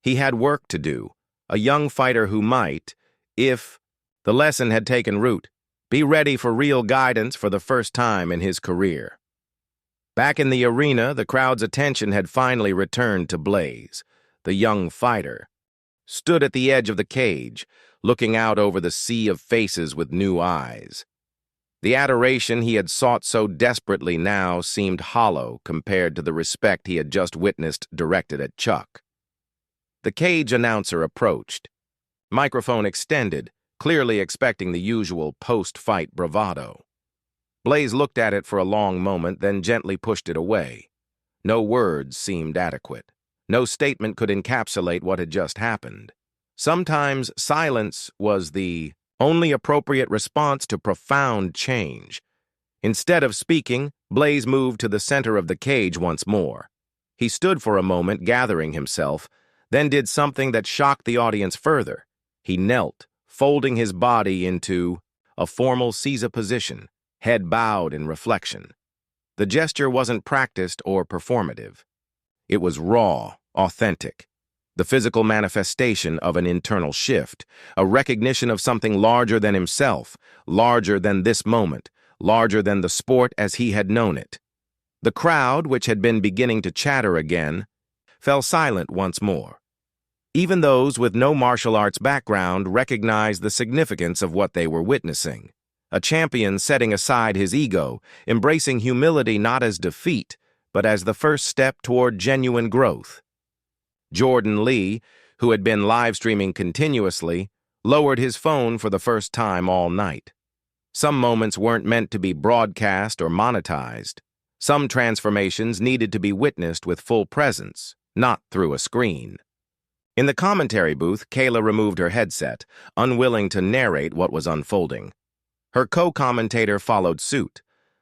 He had work to do, a young fighter who might, if the lesson had taken root, be ready for real guidance for the first time in his career. Back in the arena, the crowd's attention had finally returned to Blaze. The young fighter stood at the edge of the cage, looking out over the sea of faces with new eyes. The adoration he had sought so desperately now seemed hollow compared to the respect he had just witnessed directed at Chuck. The cage announcer approached, microphone extended, clearly expecting the usual post-fight bravado. Blaze looked at it for a long moment, then gently pushed it away. No words seemed adequate. No statement could encapsulate what had just happened. Sometimes silence was the only appropriate response to profound change. Instead of speaking, Blaze moved to the center of the cage once more. He stood for a moment, gathering himself, then did something that shocked the audience further. He knelt, folding his body into a formal Caesar position, head bowed in reflection. The gesture wasn't practiced or performative. It was raw, authentic, the physical manifestation of an internal shift, a recognition of something larger than himself, larger than this moment, larger than the sport as he had known it. The crowd, which had been beginning to chatter again, fell silent once more. Even those with no martial arts background recognized the significance of what they were witnessing. A champion setting aside his ego, embracing humility not as defeat, but as the first step toward genuine growth. Jordan Lee, who had been live-streaming continuously, lowered his phone for the first time all night. Some moments weren't meant to be broadcast or monetized. Some transformations needed to be witnessed with full presence, not through a screen. In the commentary booth, Kayla removed her headset, unwilling to narrate what was unfolding. Her co-commentator followed suit.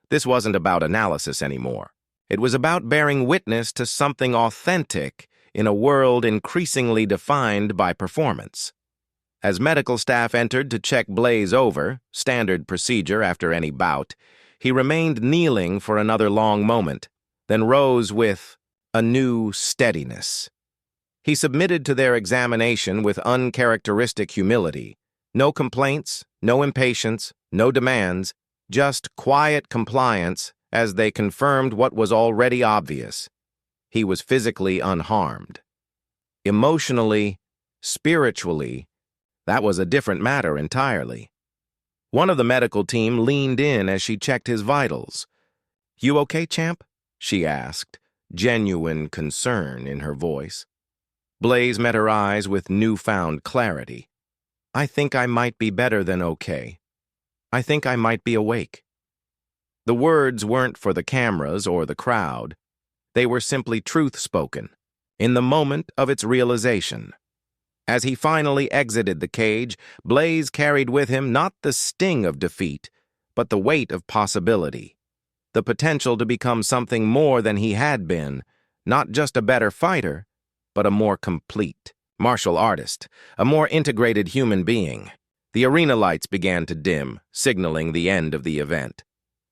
This wasn't about analysis anymore. It was about bearing witness to something authentic in a world increasingly defined by performance. As medical staff entered to check Blaze over, standard procedure after any bout, he remained kneeling for another long moment, then rose with a new steadiness. He submitted to their examination with uncharacteristic humility. No complaints, no impatience, no demands, just quiet compliance as they confirmed what was already obvious. He was physically unharmed. Emotionally, spiritually, that was a different matter entirely. One of the medical team leaned in as she checked his vitals. "You okay, champ?" she asked, genuine concern in her voice. Blaze met her eyes with newfound clarity. "I think I might be better than okay. I think I might be awake." The words weren't for the cameras or the crowd. They were simply truth spoken, in the moment of its realization. As he finally exited the cage, Blaze carried with him not the sting of defeat, but the weight of possibility. The potential to become something more than he had been, not just a better fighter, but a more complete martial artist, a more integrated human being. The arena lights began to dim, signaling the end of the event.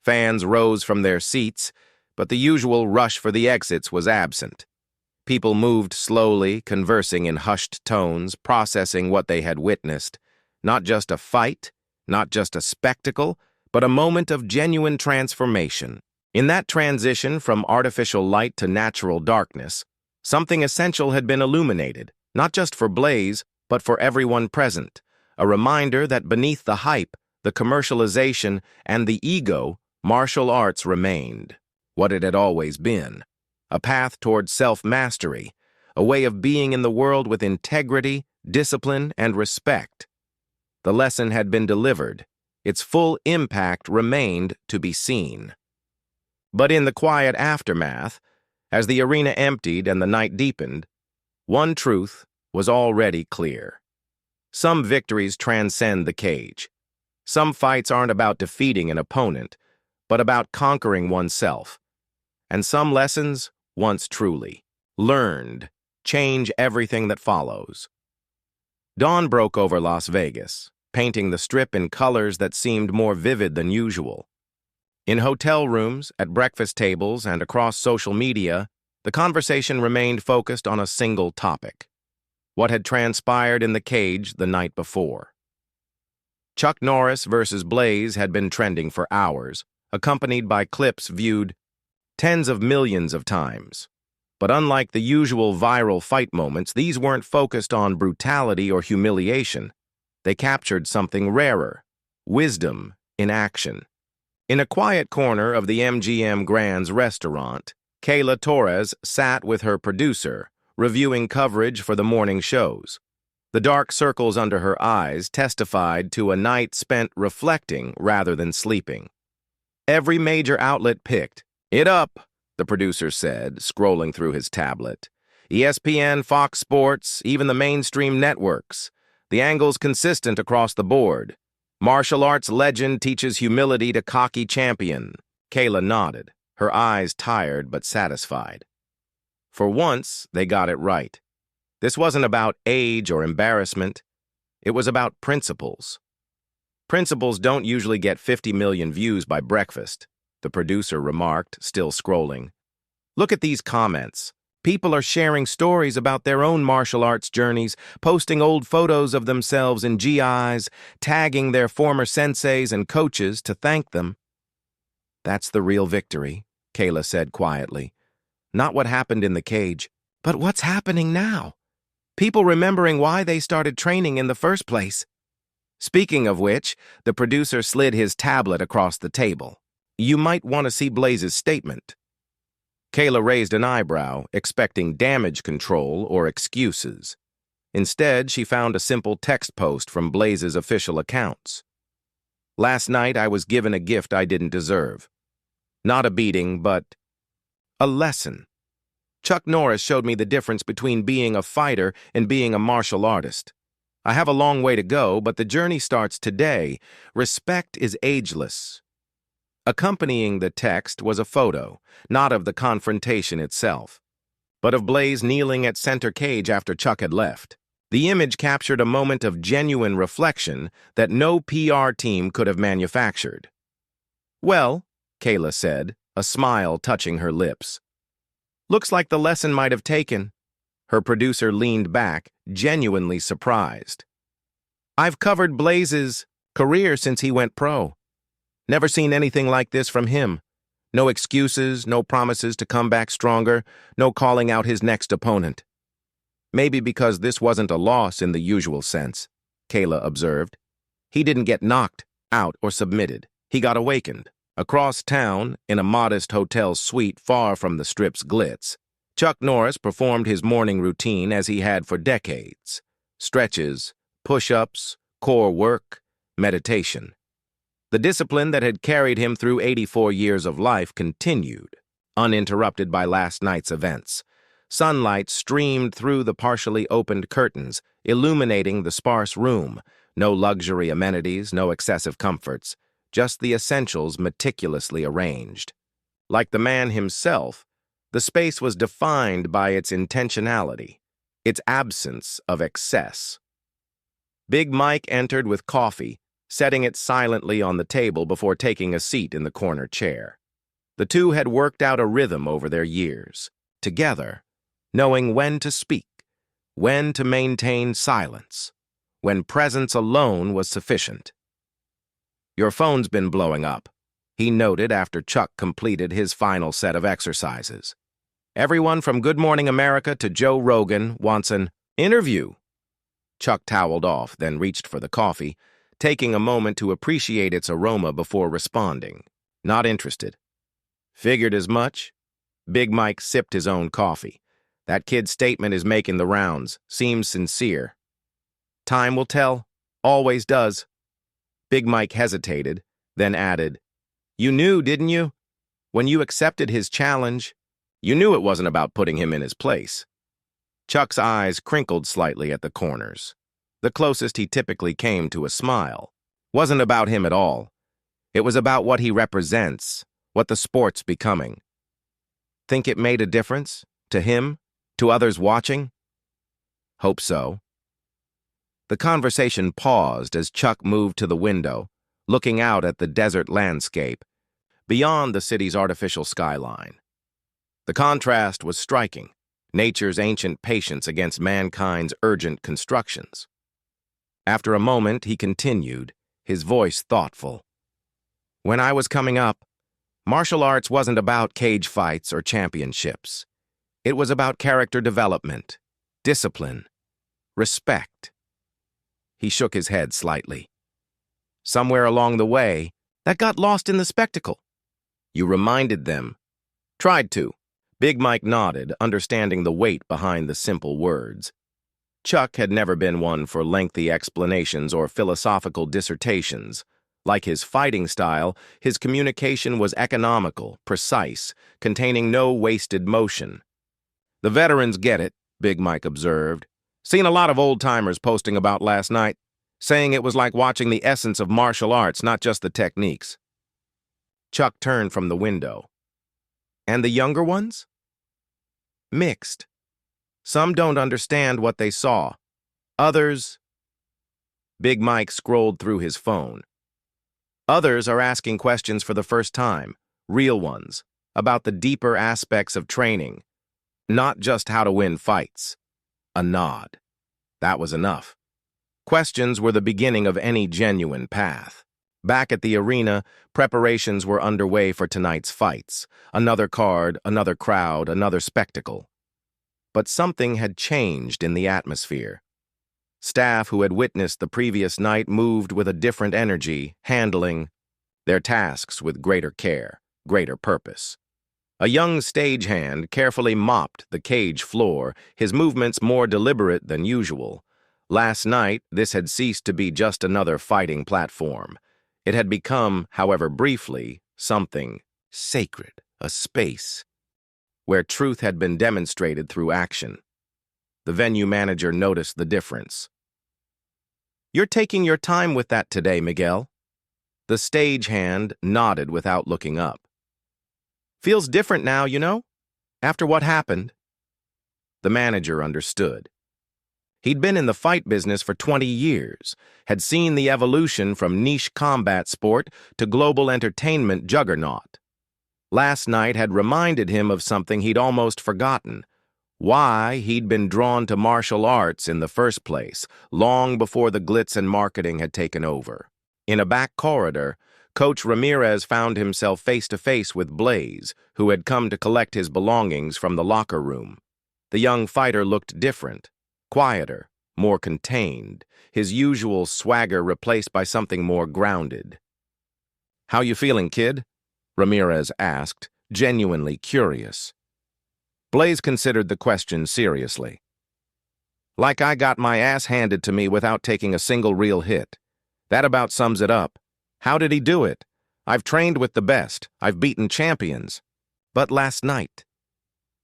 Fans rose from their seats, but the usual rush for the exits was absent. People moved slowly, conversing in hushed tones, processing what they had witnessed. Not just a fight, not just a spectacle, but a moment of genuine transformation. In that transition from artificial light to natural darkness, something essential had been illuminated, not just for Blaze, but for everyone present. A reminder that beneath the hype, the commercialization, and the ego, martial arts remained what it had always been. A path toward self-mastery, a way of being in the world with integrity, discipline, and respect. The lesson had been delivered. Its full impact remained to be seen. But in the quiet aftermath, as the arena emptied and the night deepened, one truth was already clear. Some victories transcend the cage. Some fights aren't about defeating an opponent, but about conquering oneself. And some lessons, once truly learned, change everything that follows. Dawn broke over Las Vegas, painting the Strip in colors that seemed more vivid than usual. In hotel rooms, at breakfast tables, and across social media, the conversation remained focused on a single topic: what had transpired in the cage the night before. Chuck Norris versus Blaze had been trending for hours, accompanied by clips viewed tens of millions of times. But unlike the usual viral fight moments, these weren't focused on brutality or humiliation. They captured something rarer: wisdom in action. In a quiet corner of the MGM Grand's restaurant, Kayla Torres sat with her producer, reviewing coverage for the morning shows. The dark circles under her eyes testified to a night spent reflecting rather than sleeping. Every major outlet picked "It up," the producer said, scrolling through his tablet. ESPN, Fox Sports, even the mainstream networks. The angle's consistent across the board. Martial arts legend teaches humility to cocky champion. Kayla nodded, her eyes tired but satisfied. For once, they got it right. This wasn't about age or embarrassment. It was about principles. Principles don't usually get 50 million views by breakfast, the producer remarked, still scrolling. Look at these comments. People are sharing stories about their own martial arts journeys, posting old photos of themselves in GIs, tagging their former senseis and coaches to thank them. That's the real victory, Kayla said quietly. Not what happened in the cage, but what's happening now. People remembering why they started training in the first place. Speaking of which, the producer slid his tablet across the table. You might want to see Blaze's statement. Kayla raised an eyebrow, expecting damage control or excuses. Instead, she found a simple text post from Blaze's official accounts. Last night, I was given a gift I didn't deserve. Not a beating, but a lesson. Chuck Norris showed me the difference between being a fighter and being a martial artist. I have a long way to go, but the journey starts today. Respect is ageless. Accompanying the text was a photo, not of the confrontation itself, but of Blaze kneeling at center cage after Chuck had left. The image captured a moment of genuine reflection that no PR team could have manufactured. Well, Kayla said, a smile touching her lips. Looks like the lesson might have taken. Her producer leaned back, genuinely surprised. I've covered Blaze's career since he went pro. Never seen anything like this from him. No excuses, no promises to come back stronger, no calling out his next opponent. Maybe because this wasn't a loss in the usual sense, Kayla observed. He didn't get knocked out or submitted. He got awakened. Across town, in a modest hotel suite far from the Strip's glitz, Chuck Norris performed his morning routine as he had for decades. Stretches, push-ups, core work, meditation. The discipline that had carried him through 84 years of life continued, uninterrupted by last night's events. Sunlight streamed through the partially opened curtains, illuminating the sparse room. No luxury amenities, no excessive comforts, just the essentials meticulously arranged. Like the man himself, the space was defined by its intentionality, its absence of excess. Big Mike entered with coffee, setting it silently on the table before taking a seat in the corner chair. The two had worked out a rhythm over their years, together, knowing when to speak, when to maintain silence, when presence alone was sufficient. Your phone's been blowing up, he noted after Chuck completed his final set of exercises. Everyone from Good Morning America to Joe Rogan wants an interview. Chuck toweled off, then reached for the coffee, taking a moment to appreciate its aroma before responding. Not interested. Figured as much. Big Mike sipped his own coffee. That kid's statement is making the rounds. Seems sincere. Time will tell. Always does. Big Mike hesitated, then added, You knew, didn't you? When you accepted his challenge, you knew it wasn't about putting him in his place. Chuck's eyes crinkled slightly at the corners. The closest he typically came to a smile. Wasn't about him at all. It was about what he represents, what the sport's becoming. Think it made a difference? To him? To others watching? Hope so. The conversation paused as Chuck moved to the window, looking out at the desert landscape, beyond the city's artificial skyline. The contrast was striking, nature's ancient patience against mankind's urgent constructions. After a moment, he continued, his voice thoughtful. When I was coming up, martial arts wasn't about cage fights or championships. It was about character development, discipline, respect. He shook his head slightly. Somewhere along the way, that got lost in the spectacle. You reminded them. Tried to. Big Mike nodded, understanding the weight behind the simple words. Chuck had never been one for lengthy explanations or philosophical dissertations. Like his fighting style, his communication was economical, precise, containing no wasted motion. The veterans get it, Big Mike observed. Seen a lot of old-timers posting about last night, saying it was like watching the essence of martial arts, not just the techniques. Chuck turned from the window. And the younger ones? Mixed. Some don't understand what they saw. Others... Big Mike scrolled through his phone. Others are asking questions for the first time, real ones, about the deeper aspects of training, not just how to win fights. A nod. That was enough. Questions were the beginning of any genuine path. Back at the arena, preparations were underway for tonight's fights. Another card, another crowd, another spectacle. But something had changed in the atmosphere. Staff who had witnessed the previous night moved with a different energy, handling their tasks with greater care, greater purpose. A young stagehand carefully mopped the cage floor, his movements more deliberate than usual. Last night, this had ceased to be just another fighting platform. It had become, however briefly, something sacred, a space where truth had been demonstrated through action. The venue manager noticed the difference. "You're taking your time with that today, Miguel." The stagehand nodded without looking up. "Feels different now, you know, after what happened." The manager understood. He'd been in the fight business for 20 years, had seen the evolution from niche combat sport to global entertainment juggernaut. Last night had reminded him of something he'd almost forgotten: why he'd been drawn to martial arts in the first place, long before the glitz and marketing had taken over. In a back corridor, Coach Ramirez found himself face-to-face with Blaze, who had come to collect his belongings from the locker room. The young fighter looked different, quieter, more contained, his usual swagger replaced by something more grounded. "How you feeling, kid?" Ramirez asked, genuinely curious. Blaze considered the question seriously. "Like I got my ass handed to me without taking a single real hit. That about sums it up. How did he do it? I've trained with the best. I've beaten champions. But last night..."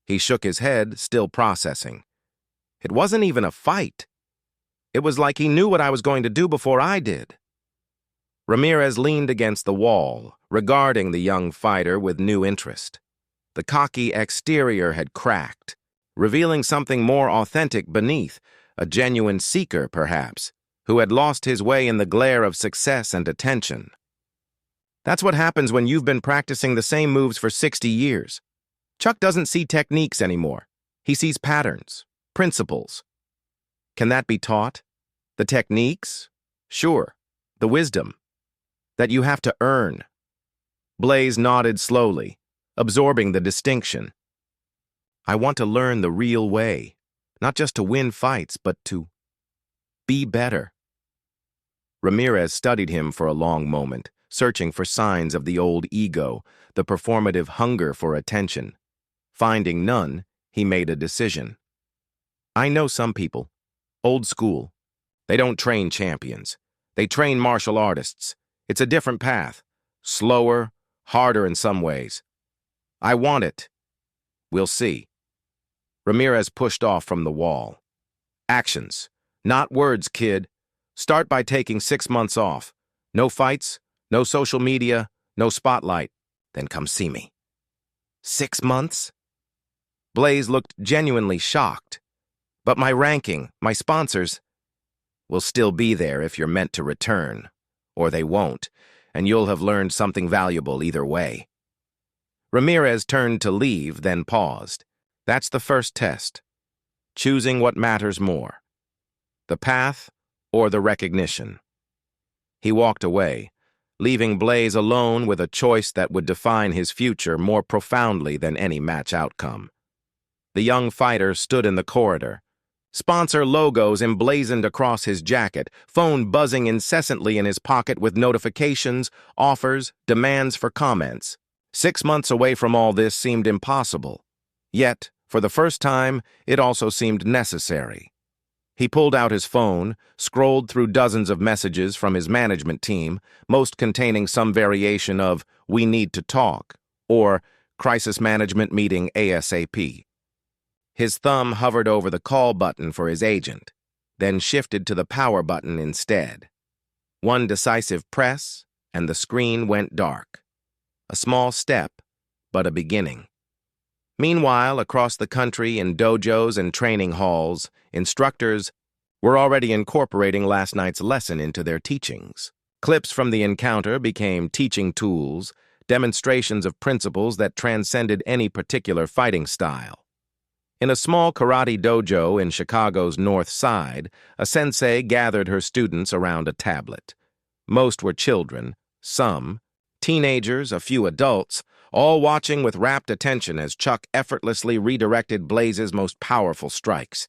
He shook his head, still processing. "It wasn't even a fight. It was like he knew what I was going to do before I did." Ramirez leaned against the wall, regarding the young fighter with new interest. The cocky exterior had cracked, revealing something more authentic beneath, a genuine seeker, perhaps, who had lost his way in the glare of success and attention. "That's what happens when you've been practicing the same moves for 60 years. Chuck doesn't see techniques anymore. He sees patterns, principles. Can that be taught? The techniques? Sure. The wisdom. That you have to earn." Blaze nodded slowly, absorbing the distinction. "I want to learn the real way, not just to win fights, but to be better." Ramirez studied him for a long moment, searching for signs of the old ego, the performative hunger for attention. Finding none, he made a decision. "I know some people, old school. They don't train champions. They train martial artists. It's a different path, slower, harder in some ways. I want it. We'll see." Ramirez pushed off from the wall. "Actions, not words, kid. Start by taking 6 months off. No fights, no social media, no spotlight. Then come see me." 6 months? Blaze looked genuinely shocked. "But my ranking, my sponsors, will still be there if you're meant to return. Or they won't, and you'll have learned something valuable either way." Ramirez turned to leave, then paused. That's the first test. Choosing what matters more: the path or the recognition. He walked away, leaving Blaze alone with a choice that would define his future more profoundly than any match outcome. The young fighter stood in the corridor, sponsor logos emblazoned across his jacket, phone buzzing incessantly in his pocket with notifications, offers, demands for comments. 6 months away from all this seemed impossible. Yet, for the first time, it also seemed necessary. He pulled out his phone, scrolled through dozens of messages from his management team, most containing some variation of "we need to talk" or "crisis management meeting ASAP." His thumb hovered over the call button for his agent, then shifted to the power button instead. One decisive press, and the screen went dark. A small step, but a beginning. Meanwhile, across the country in dojos and training halls, instructors were already incorporating last night's lesson into their teachings. Clips from the encounter became teaching tools, demonstrations of principles that transcended any particular fighting style. In a small karate dojo in Chicago's North Side, a sensei gathered her students around a tablet. Most were children, Some, teenagers, a few adults, all watching with rapt attention as Chuck effortlessly redirected Blaze's most powerful strikes.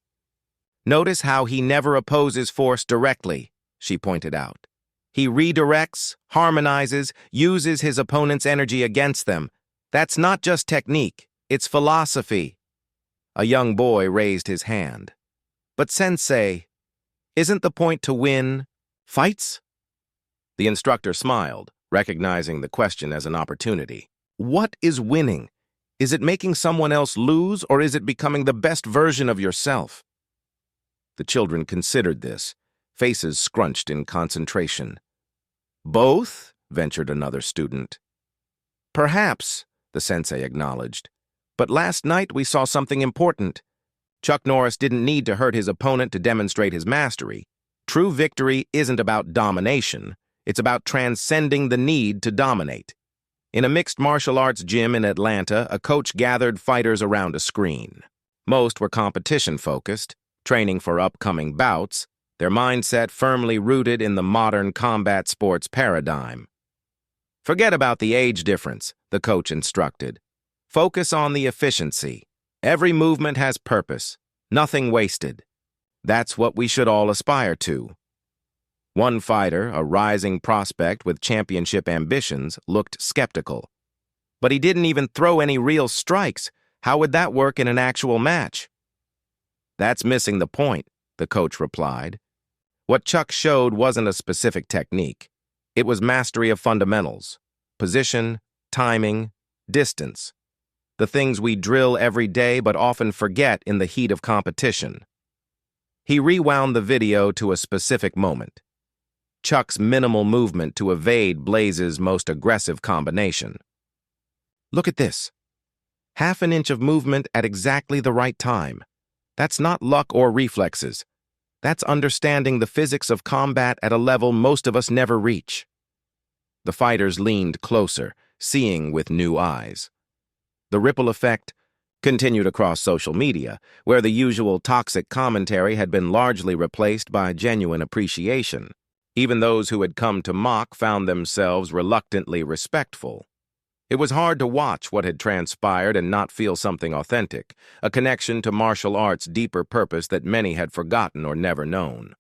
"Notice how he never opposes force directly," she pointed out. "He redirects, harmonizes, uses his opponent's energy against them. That's not just technique, it's philosophy." A young boy raised his hand. "But Sensei, isn't the point to win fights?" The instructor smiled, recognizing the question as an opportunity. "What is winning? Is it making someone else lose, or is it becoming the best version of yourself?" The children considered this, faces scrunched in concentration. "Both?" ventured another student. "Perhaps," the sensei acknowledged. "But last night we saw something important. Chuck Norris didn't need to hurt his opponent to demonstrate his mastery. True victory isn't about domination. It's about transcending the need to dominate." In a mixed martial arts gym in Atlanta, a coach gathered fighters around a screen. Most were competition-focused, training for upcoming bouts, their mindset firmly rooted in the modern combat sports paradigm. "Forget about the age difference," the coach instructed. "Focus on the efficiency. Every movement has purpose, nothing wasted. That's what we should all aspire to." One fighter, a rising prospect with championship ambitions, looked skeptical. "But he didn't even throw any real strikes. How would that work in an actual match?" "That's missing the point," the coach replied. "What Chuck showed wasn't a specific technique. It was mastery of fundamentals, position, timing, distance. The things we drill every day but often forget in the heat of competition." He rewound the video to a specific moment. Chuck's minimal movement to evade Blaze's most aggressive combination. "Look at this. Half an inch of movement at exactly the right time. That's not luck or reflexes. That's understanding the physics of combat at a level most of us never reach." The fighters leaned closer, seeing with new eyes. The ripple effect continued across social media, where the usual toxic commentary had been largely replaced by genuine appreciation. Even those who had come to mock found themselves reluctantly respectful. It was hard to watch what had transpired and not feel something authentic, a connection to martial arts' deeper purpose that many had forgotten or never known.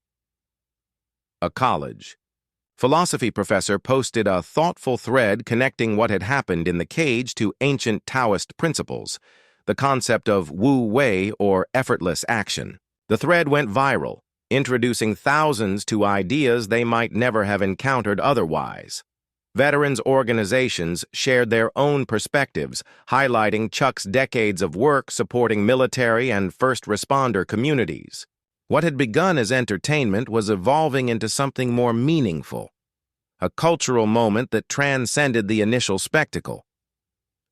A college philosophy professor posted a thoughtful thread connecting what had happened in the cage to ancient Taoist principles, the concept of Wu Wei or effortless action. The thread went viral, introducing thousands to ideas they might never have encountered otherwise. Veterans organizations shared their own perspectives, highlighting Chuck's decades of work supporting military and first responder communities. What had begun as entertainment was evolving into something more meaningful, a cultural moment that transcended the initial spectacle.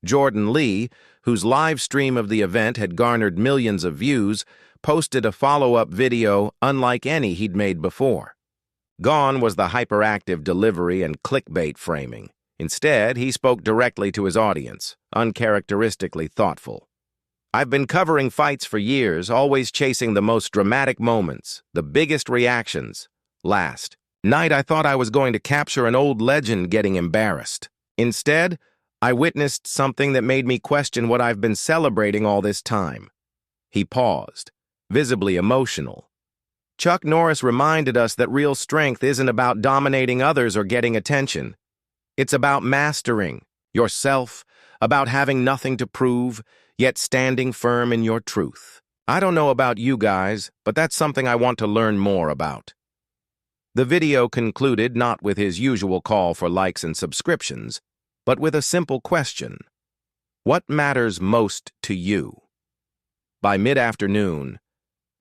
Jordan Lee, whose live stream of the event had garnered millions of views, posted a follow-up video unlike any he'd made before. Gone was the hyperactive delivery and clickbait framing. Instead, he spoke directly to his audience, uncharacteristically thoughtful. "I've been covering fights for years, always chasing the most dramatic moments, the biggest reactions. Last night, I thought I was going to capture an old legend getting embarrassed. Instead, I witnessed something that made me question what I've been celebrating all this time." He paused, visibly emotional. Chuck Norris reminded us that real strength isn't about dominating others or getting attention. It's about mastering yourself, about having nothing to prove, yet standing firm in your truth. I don't know about you guys, but that's something I want to learn more about. The video concluded not with his usual call for likes and subscriptions, but with a simple question. What matters most to you? By mid-afternoon,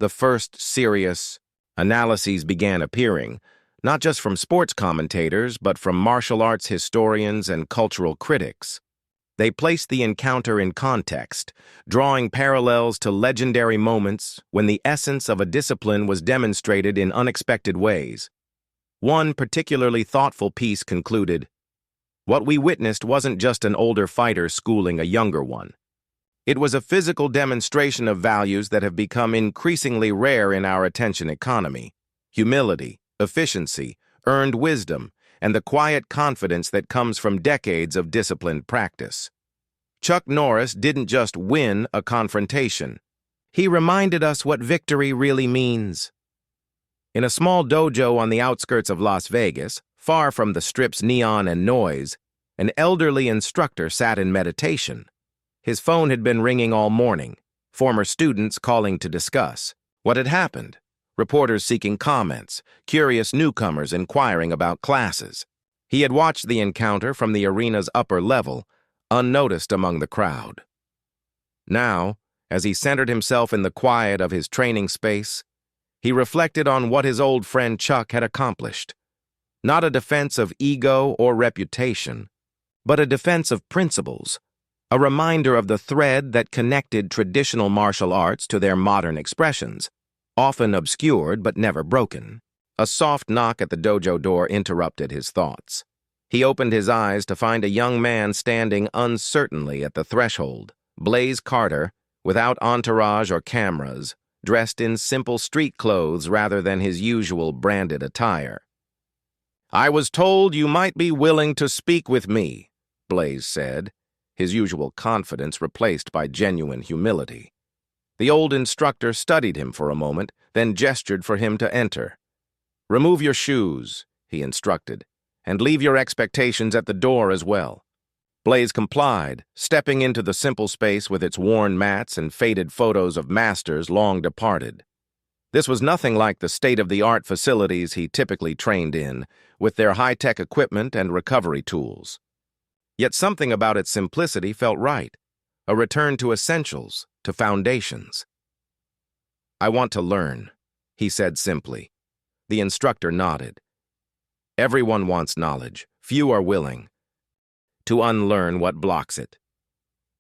the first serious analyses began appearing, not just from sports commentators, but from martial arts historians and cultural critics. They placed the encounter in context, drawing parallels to legendary moments when the essence of a discipline was demonstrated in unexpected ways. One particularly thoughtful piece concluded, "What we witnessed wasn't just an older fighter schooling a younger one. It was a physical demonstration of values that have become increasingly rare in our attention economy: humility, efficiency, earned wisdom, and the quiet confidence that comes from decades of disciplined practice. Chuck Norris didn't just win a confrontation. He reminded us what victory really means. In a small dojo on the outskirts of Las Vegas, far from the Strip's neon and noise, an elderly instructor sat in meditation. His phone had been ringing all morning, former students calling to discuss what had happened, reporters seeking comments, curious newcomers inquiring about classes. He had watched the encounter from the arena's upper level, unnoticed among the crowd. Now, as he centered himself in the quiet of his training space, he reflected on what his old friend Chuck had accomplished. Not a defense of ego or reputation, but a defense of principles, a reminder of the thread that connected traditional martial arts to their modern expressions, often obscured but never broken. A soft knock at the dojo door interrupted his thoughts. He opened his eyes to find a young man standing uncertainly at the threshold, Blaze Carter, without entourage or cameras, dressed in simple street clothes rather than his usual branded attire. "I was told you might be willing to speak with me," Blaze said, his usual confidence replaced by genuine humility. The old instructor studied him for a moment, then gestured for him to enter. "Remove your shoes," he instructed, "and leave your expectations at the door as well." Blaze complied, stepping into the simple space with its worn mats and faded photos of masters long departed. This was nothing like the state-of-the-art facilities he typically trained in, with their high-tech equipment and recovery tools. Yet something about its simplicity felt right, a return to essentials, to foundations. "I want to learn," he said simply. The instructor nodded. Everyone wants knowledge. Few are willing to unlearn what blocks it.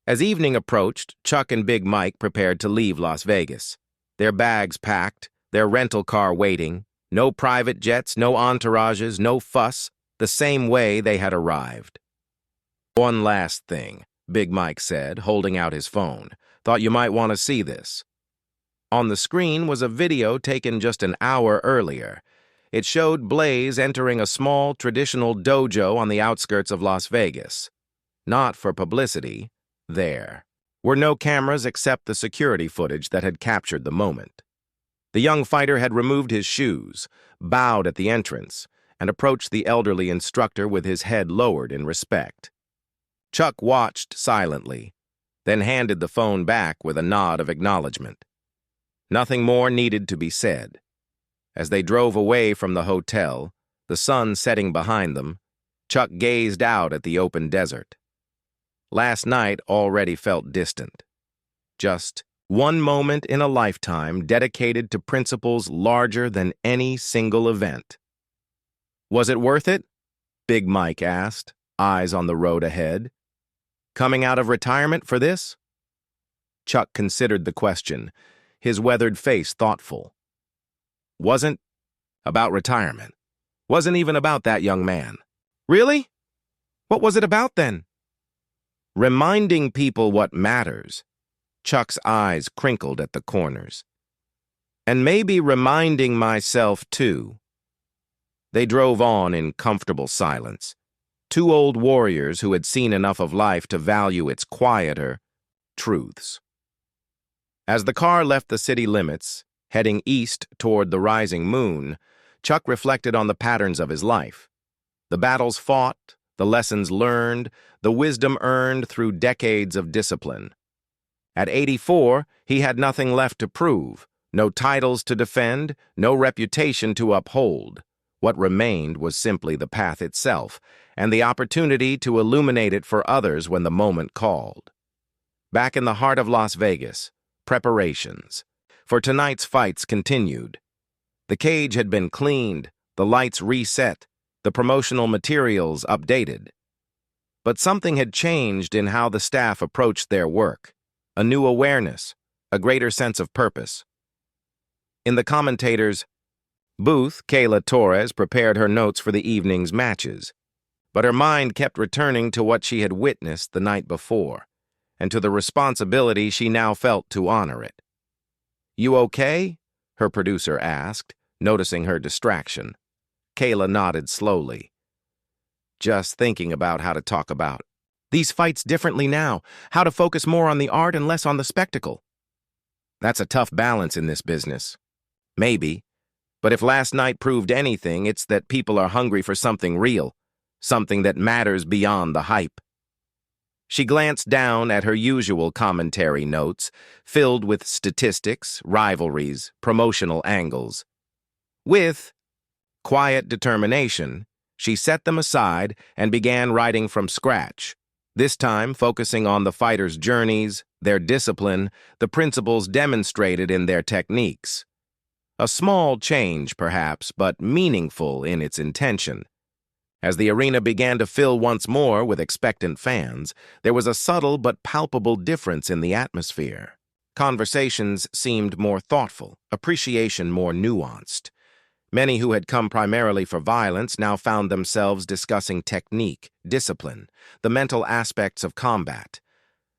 As evening approached, Chuck and Big Mike prepared to leave Las Vegas. Their bags packed, their rental car waiting, no private jets, no entourages, no fuss, the same way they had arrived. "One last thing," Big Mike said, holding out his phone. "Thought you might want to see this." On the screen was a video taken just an hour earlier. It showed Blaze entering a small, traditional dojo on the outskirts of Las Vegas. Not for publicity, there were no cameras except the security footage that had captured the moment. The young fighter had removed his shoes, bowed at the entrance, and approached the elderly instructor with his head lowered in respect. Chuck watched silently, then handed the phone back with a nod of acknowledgement. Nothing more needed to be said. As they drove away from the hotel, the sun setting behind them, Chuck gazed out at the open desert. Last night already felt distant. Just one moment in a lifetime dedicated to principles larger than any single event. "Was it worth it?" Big Mike asked, eyes on the road ahead. "Coming out of retirement for this?" Chuck considered the question, his weathered face thoughtful. "Wasn't about retirement. Wasn't even about that young man." "Really? What was it about then?" "Reminding people what matters." Chuck's eyes crinkled at the corners. "And maybe reminding myself, too." They drove on in comfortable silence. Two old warriors who had seen enough of life to value its quieter truths. As the car left the city limits, heading east toward the rising moon, Chuck reflected on the patterns of his life. The battles fought, the lessons learned, the wisdom earned through decades of discipline. At 84, he had nothing left to prove, no titles to defend, no reputation to uphold. What remained was simply the path itself, and the opportunity to illuminate it for others when the moment called. Back in the heart of Las Vegas, preparations for tonight's fights continued. The cage had been cleaned, the lights reset, the promotional materials updated. But something had changed in how the staff approached their work. A new awareness, a greater sense of purpose. In the commentator's booth, Kayla Torres prepared her notes for the evening's matches, but her mind kept returning to what she had witnessed the night before, and to the responsibility she now felt to honor it. "You okay?" her producer asked, noticing her distraction. Kayla nodded slowly. just thinking about how to talk about these fights differently now, how to focus more on the art and less on the spectacle. That's a tough balance in this business. Maybe. But if last night proved anything, it's that people are hungry for something real, something that matters beyond the hype. She glanced down at her usual commentary notes, filled with statistics, rivalries, promotional angles. With quiet determination, she set them aside and began writing from scratch, this time focusing on the fighters' journeys, their discipline, the principles demonstrated in their techniques. A small change, perhaps, but meaningful in its intention. As the arena began to fill once more with expectant fans, there was a subtle but palpable difference in the atmosphere. Conversations seemed more thoughtful, appreciation more nuanced. Many who had come primarily for violence now found themselves discussing technique, discipline, the mental aspects of combat.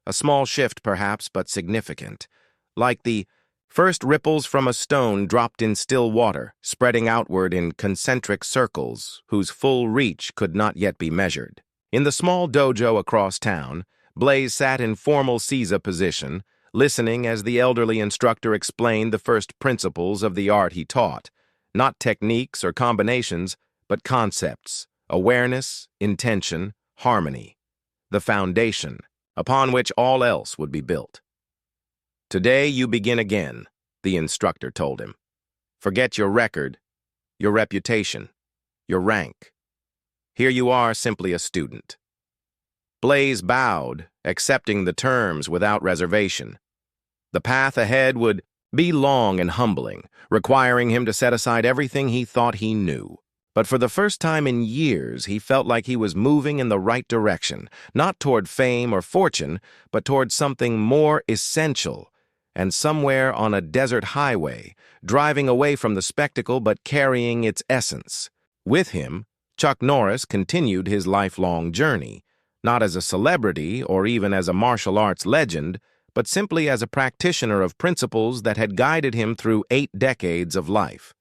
A small shift, perhaps, but significant. Like the first ripples from a stone dropped in still water, spreading outward in concentric circles whose full reach could not yet be measured. In the small dojo across town, Blaze sat in formal Caesar position, listening as the elderly instructor explained the first principles of the art he taught. Not techniques or combinations, but concepts, awareness, intention, harmony, the foundation upon which all else would be built. Today you begin again, the instructor told him. Forget your record, your reputation, your rank. Here you are simply a student. Blaze bowed, accepting the terms without reservation. The path ahead would be long and humbling, requiring him to set aside everything he thought he knew. But for the first time in years, he felt like he was moving in the right direction, not toward fame or fortune, but toward something more essential, and somewhere on a desert highway, driving away from the spectacle but carrying its essence. With him, Chuck Norris continued his lifelong journey, not as a celebrity or even as a martial arts legend, but simply as a practitioner of principles that had guided him through 8 decades of life.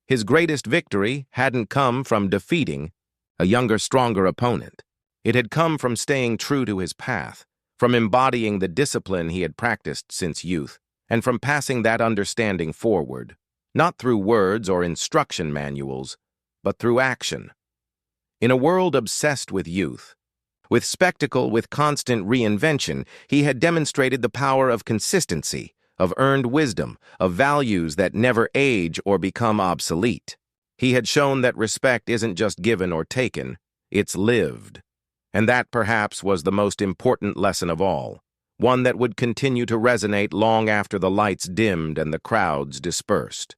His greatest victory hadn't come from defeating a younger, stronger opponent. It had come from staying true to his path, from embodying the discipline he had practiced since youth, and from passing that understanding forward, not through words or instruction manuals, but through action. In a world obsessed with youth, with spectacle, with constant reinvention, he had demonstrated the power of consistency, of earned wisdom, of values that never age or become obsolete. He had shown that respect isn't just given or taken, it's lived. And that perhaps was the most important lesson of all, one that would continue to resonate long after the lights dimmed and the crowds dispersed.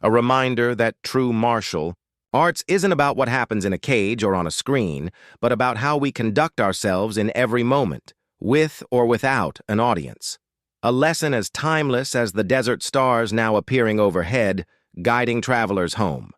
A reminder that true martial arts isn't about what happens in a cage or on a screen, but about how we conduct ourselves in every moment, with or without an audience. A lesson as timeless as the desert stars now appearing overhead, guiding travelers home.